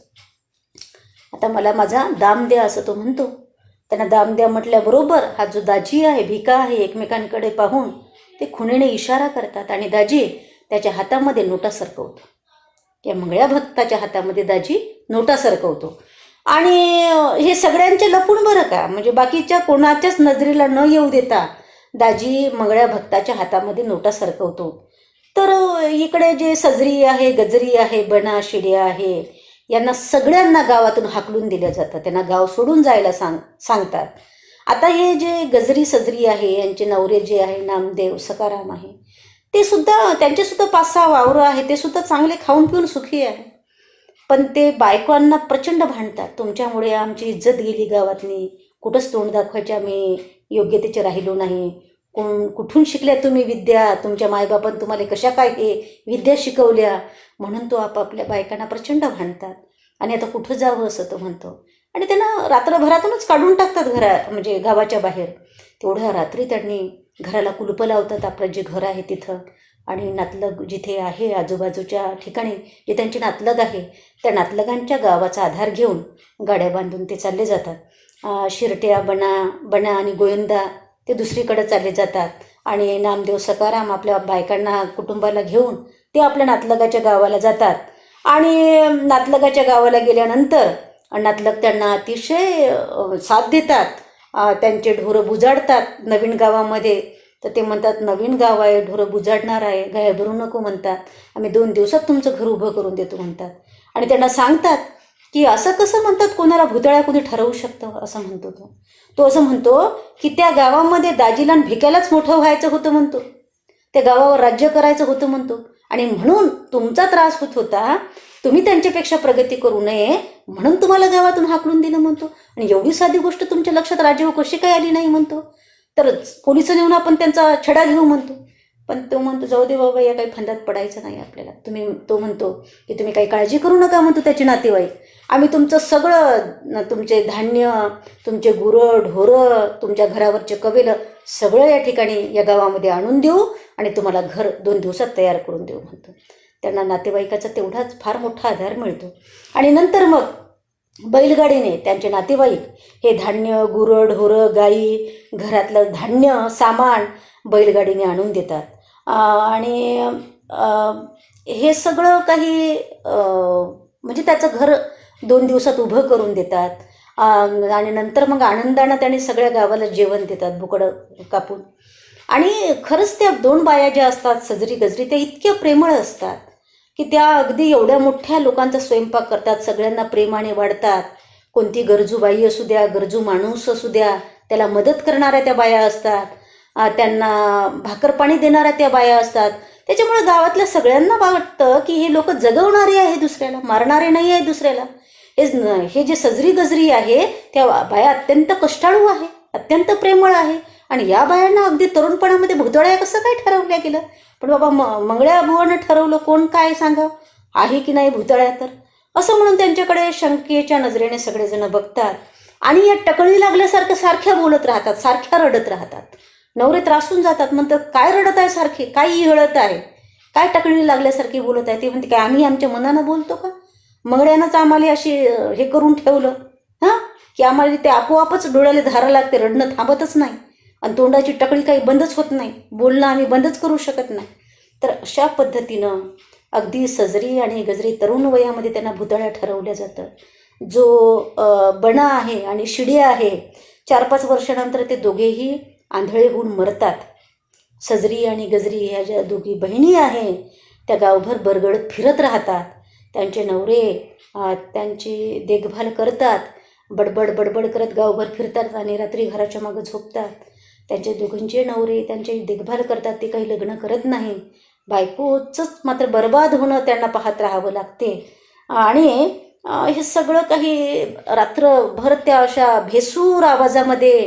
आता मला माझा दाम द्या असं तो म्हणतो. त्यांना दाम द्या म्हटल्याबरोबर हा जो दाजी आहे, भिका आहे, एकमेकांकडे पाहून ते खुणेने इशारा करतात. आणि दाजी त्याच्या हातामध्ये नोटा सरकवतो. या मंगळ्या भक्ताच्या हातामध्ये दाजी नोटा सरकवतो. आणि हे सगळ्यांचे लपून बरं का, म्हणजे बाकीच्या कोणाच्याच नजरेला न येऊ देता दाजी मंगळ्या भक्ताच्या हातामध्ये नोटा सरकवतो. तर इकडे जे सजरी आहे, गजरी आहे, बना, शिड्या आहे, यांना सगळ्यांना गावातून हाकलून दिलं जातं. त्यांना गाव सोडून जायला सांगतात. आता हे जे गजरी सजरी आहे यांचे नवरे जे आहे नामदेव सकाराम आहे, ते सुद्धा त्यांचे सुद्धा 5-6 वावरं आहे, ते सुद्धा चांगले खाऊन पिऊन सुखी आहे. पण ते बायकोंना प्रचंड भांडतात, तुमच्यामुळे आमची इज्जत गेली गावातनी, कुठंच तोंड दाखवायचे आम्ही योग्यतेचे राहिलो नाही, कुठून शिकल्या तुम्ही विद्या, तुमच्या मायबापान तुम्हाला कशा काय हे विद्या शिकवल्या, म्हणून तो आपापल्या बायकांना प्रचंड भांडतात. आणि आता कुठं जावं असं तो म्हणतो. आणि त्यांना रात्रभरातूनच काढून टाकतात म्हणजे गावाच्या बाहेर. तेवढ्या रात्री त्यांनी घराला कुलपं लावतात, आपलं जे घर आहे तिथं. आणि नातलग जिथे आहे आजूबाजूच्या ठिकाणी जे त्यांचे नातलग आहे त्या नातलगांच्या गावाचा आधार घेऊन गाड्या बांधून ते चालले जातात. शिरट्या, बना आणि गोविंदा ते दुसरीकडे चालले जातात. आणि नामदेव सकाराम आपल्या बायकांना कुटुंबाला घेऊन ते आपल्या नातलगाच्या गावाला जातात. आणि नातलगाच्या गावाला गेल्यानंतर नातलग त्यांना अतिशय साथ देतात. त्यांचे ढोरं बुजाडतात नवीन गावामध्ये. तर ते म्हणतात नवीन गाव आहे, ढोरं बुजाडणार आहे, घाबरू नको म्हणतात, आम्ही 2 दिवसात तुमचं घर उभं करून देतो म्हणतात. आणि त्यांना सांगतात की असं कसं म्हणतात, कोणाला भुतळ्या कोणी ठरवू शकतं असं म्हणतो तो असं म्हणतो की त्या गावामध्ये दाजीला भिकायलाच मोठं व्हायचं होतं म्हणतो, त्या गावावर राज्य करायचं होतं म्हणतो. आणि म्हणून तुमचा त्रास होत होता, तुम्ही त्यांच्यापेक्षा प्रगती करू नये म्हणून तुम्हाला गावातून हाकलून दिलं म्हणतो. आणि एवढी साधी गोष्ट तुमच्या लक्षात राजेहो कशी काय आली नाही म्हणतो. तर पोलिसं नेऊन आपण त्यांचा छडा घेऊ म्हणतो. पण तो म्हणतो जाऊ दे बाबा, या काही फंदात पडायचं नाही आपल्याला. तो म्हणतो की तुम्ही काही काळजी करू नका म्हणतो त्याचे नातेवाईक, आम्ही तुमचं सगळं, तुमचे धान्य, तुमचे गुरं ढोरं, तुमच्या घरावरचे कवेलं सगळं या ठिकाणी या गावामध्ये आणून देऊ आणि तुम्हाला घर 2 दिवसात तयार करून देऊ म्हणतो. त्यांना नातेवाईकाचा तेवढाच फार मोठा आधार मिळतो. आणि नंतर मग बैलगाडीने त्यांचे नातेवाईक हे धान्य, गुरं ढोरं, गाई, घरातलं धान्य सामान बैलगाडीने आणून देतात. आणि हे सगळं काही म्हणजे त्याचं घर 2 दिवसात उभं करून देतात. आणि नंतर मग आनंदानं त्याने सगळ्या गावाला जेवण देतात बोकडं कापून. आणि खरंच त्या 2 बाया ज्या असतात सजरी गजरी, त्या इतक्या प्रेमळ असतात की त्या अगदी एवढ्या मोठ्या लोकांचा स्वयंपाक करतात, सगळ्यांना प्रेमाने वाढतात. कोणती गरजू बाई असू द्या, गरजू माणूस असू द्या, त्याला मदत करणाऱ्या त्या बाया असतात. त्यांना भाकर पाणी देणाऱ्या त्या बाया असतात. त्याच्यामुळे गावातल्या सगळ्यांना वाटतं की हे लोक जगवणारे आहे दुसऱ्याला, मारणारे नाही आहे दुसऱ्याला. हे जे सजरी गजरी आहे त्या बाया अत्यंत कष्टाळू आहे, अत्यंत प्रेमळ आहे. आणि या बायांना अगदी तरुणपणामध्ये भुतळ्या कसं काय ठरवल्या गेलं? पण बाबा मंगळ्या बुवानं ठरवलं, कोण काय सांगावं, आहे की नाही भुतळ्या तर, असं म्हणून त्यांच्याकडे शंकेच्या नजरेने सगळेजण बघतात. आणि या टकळी लागल्यासारखं सारख्या बोलत राहतात, सारख्या रडत राहतात. नवरे त्रासून जातात, म्हणतात काय रडत आहे सारखे, काय इहळत आहे, काय टकळी लागल्यासारखी बोलत आहे. ते म्हणते काय आम्ही आमच्या मनानं बोलतो का? मंगळ्यानंच आम्हाला अशी हे करून ठेवलं हां, की आम्हाला ते आपोआपच डोळ्याला धारा लागते, रडणं थांबतच नाही आणि तोंडाची टकळी काही बंदच होत नाही, बोलणं आम्ही बंदच करू शकत नाही. तर अशा पद्धतीनं अगदी सजरी आणि गजरी तरुण वयामध्ये त्यांना भुतळ्या ठरवल्या जातं. जो बणा आहे आणि शिड्या आहे, 4-5 वर्षानंतर ते दोघेही आंधळे होऊन मरतात. सजरी आणि गजरी ह्या ज्या दोघी बहिणी आहे त्या गावभर बरगडत फिरत राहतात. त्यांचे नवरे त्यांची देखभाल करतात, बडबड बडबड करत गावभर फिरतात आणि रात्री घराच्या मागं झोपतात. त्यांचे दोघांचे नवरे त्यांची देखभाल करतात, ते काही लग्न करत नाही. बायकोचंच मात्र बर्बाद होणं त्यांना पाहत राहावं लागते. आणि हे सगळं काही रात्रभर त्या अशा भेसूर आवाजामध्ये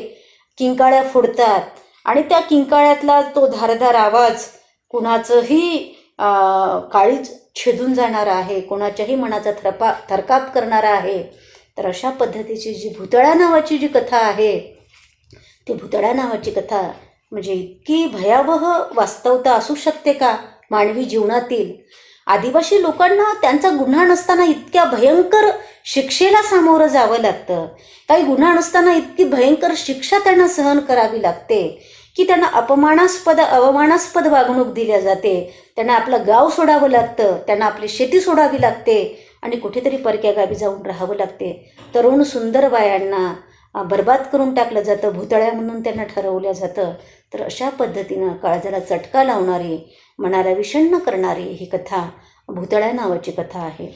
किंकाळ्या फोडतात. आणि त्या किंकाळ्यातला तो धारदार आवाज कुणाचंही काळीज छेदून जाणारा आहे, कोणाच्याही मनाचा थरकाप करणारा आहे. तर अशा पद्धतीची जी भुतळ्या नावाची जी कथा आहे, ती भुतळ्या नावाची कथा म्हणजे इतकी भयावह वास्तवता असू शकते का मानवी जीवनातील? आदिवासी लोकांना त्यांचा गुन्हा नसताना इतक्या भयंकर शिक्षेला सामोरं जावं लागतं. काही गुन्हा नसताना इतकी भयंकर शिक्षा त्यांना सहन करावी लागते की त्यांना अवमानास्पद वागणूक दिल्या जाते. त्यांना आपलं गाव सोडावं लागतं, त्यांना आपली शेती सोडावी लागते आणि कुठेतरी परक्या गावी जाऊन राहावं लागते. तरुण सुंदर बायांना बर्बाद करून टाकलं जातं, भुतळ्या म्हणून त्यांना ठरवलं जातं. तर अशा पद्धतीनं काळजाला चटका लावणारी, मनाला विषण्ण करणारी ही कथा भुतळ्या नावाची कथा आहे.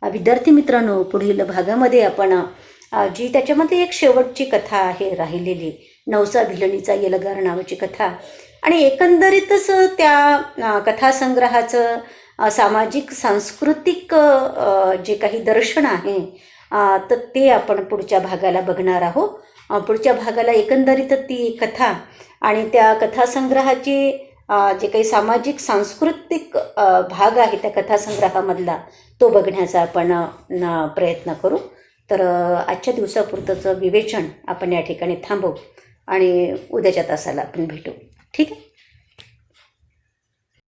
विद्यार्थी मित्रांनो, पुढील भागामध्ये आपण जी त्याच्यामध्ये एक शेवटची कथा आहे राहिलेली, नवसा भिलणीचा येलगार नावाची कथा. आणि एकंदरीतच त्या कथासंग्रहाचं सामाजिक सांस्कृतिक जे काही दर्शन आहे तर ते आपण पुढच्या भागाला बघणार आहोत. पुढच्या भागाला एकंदरीत ती कथा आणि त्या कथासंग्रहाची जे काही सामाजिक सांस्कृतिक भाग आहे त्या कथासंग्रहामधला तो बघण्याचा आपण प्रयत्न करू. तर आजच्या दिवसापुरतंचं विवेचन आपण या ठिकाणी थांबवू आणि उद्याच्या तासाला आपण भेटू. ठीक आहे.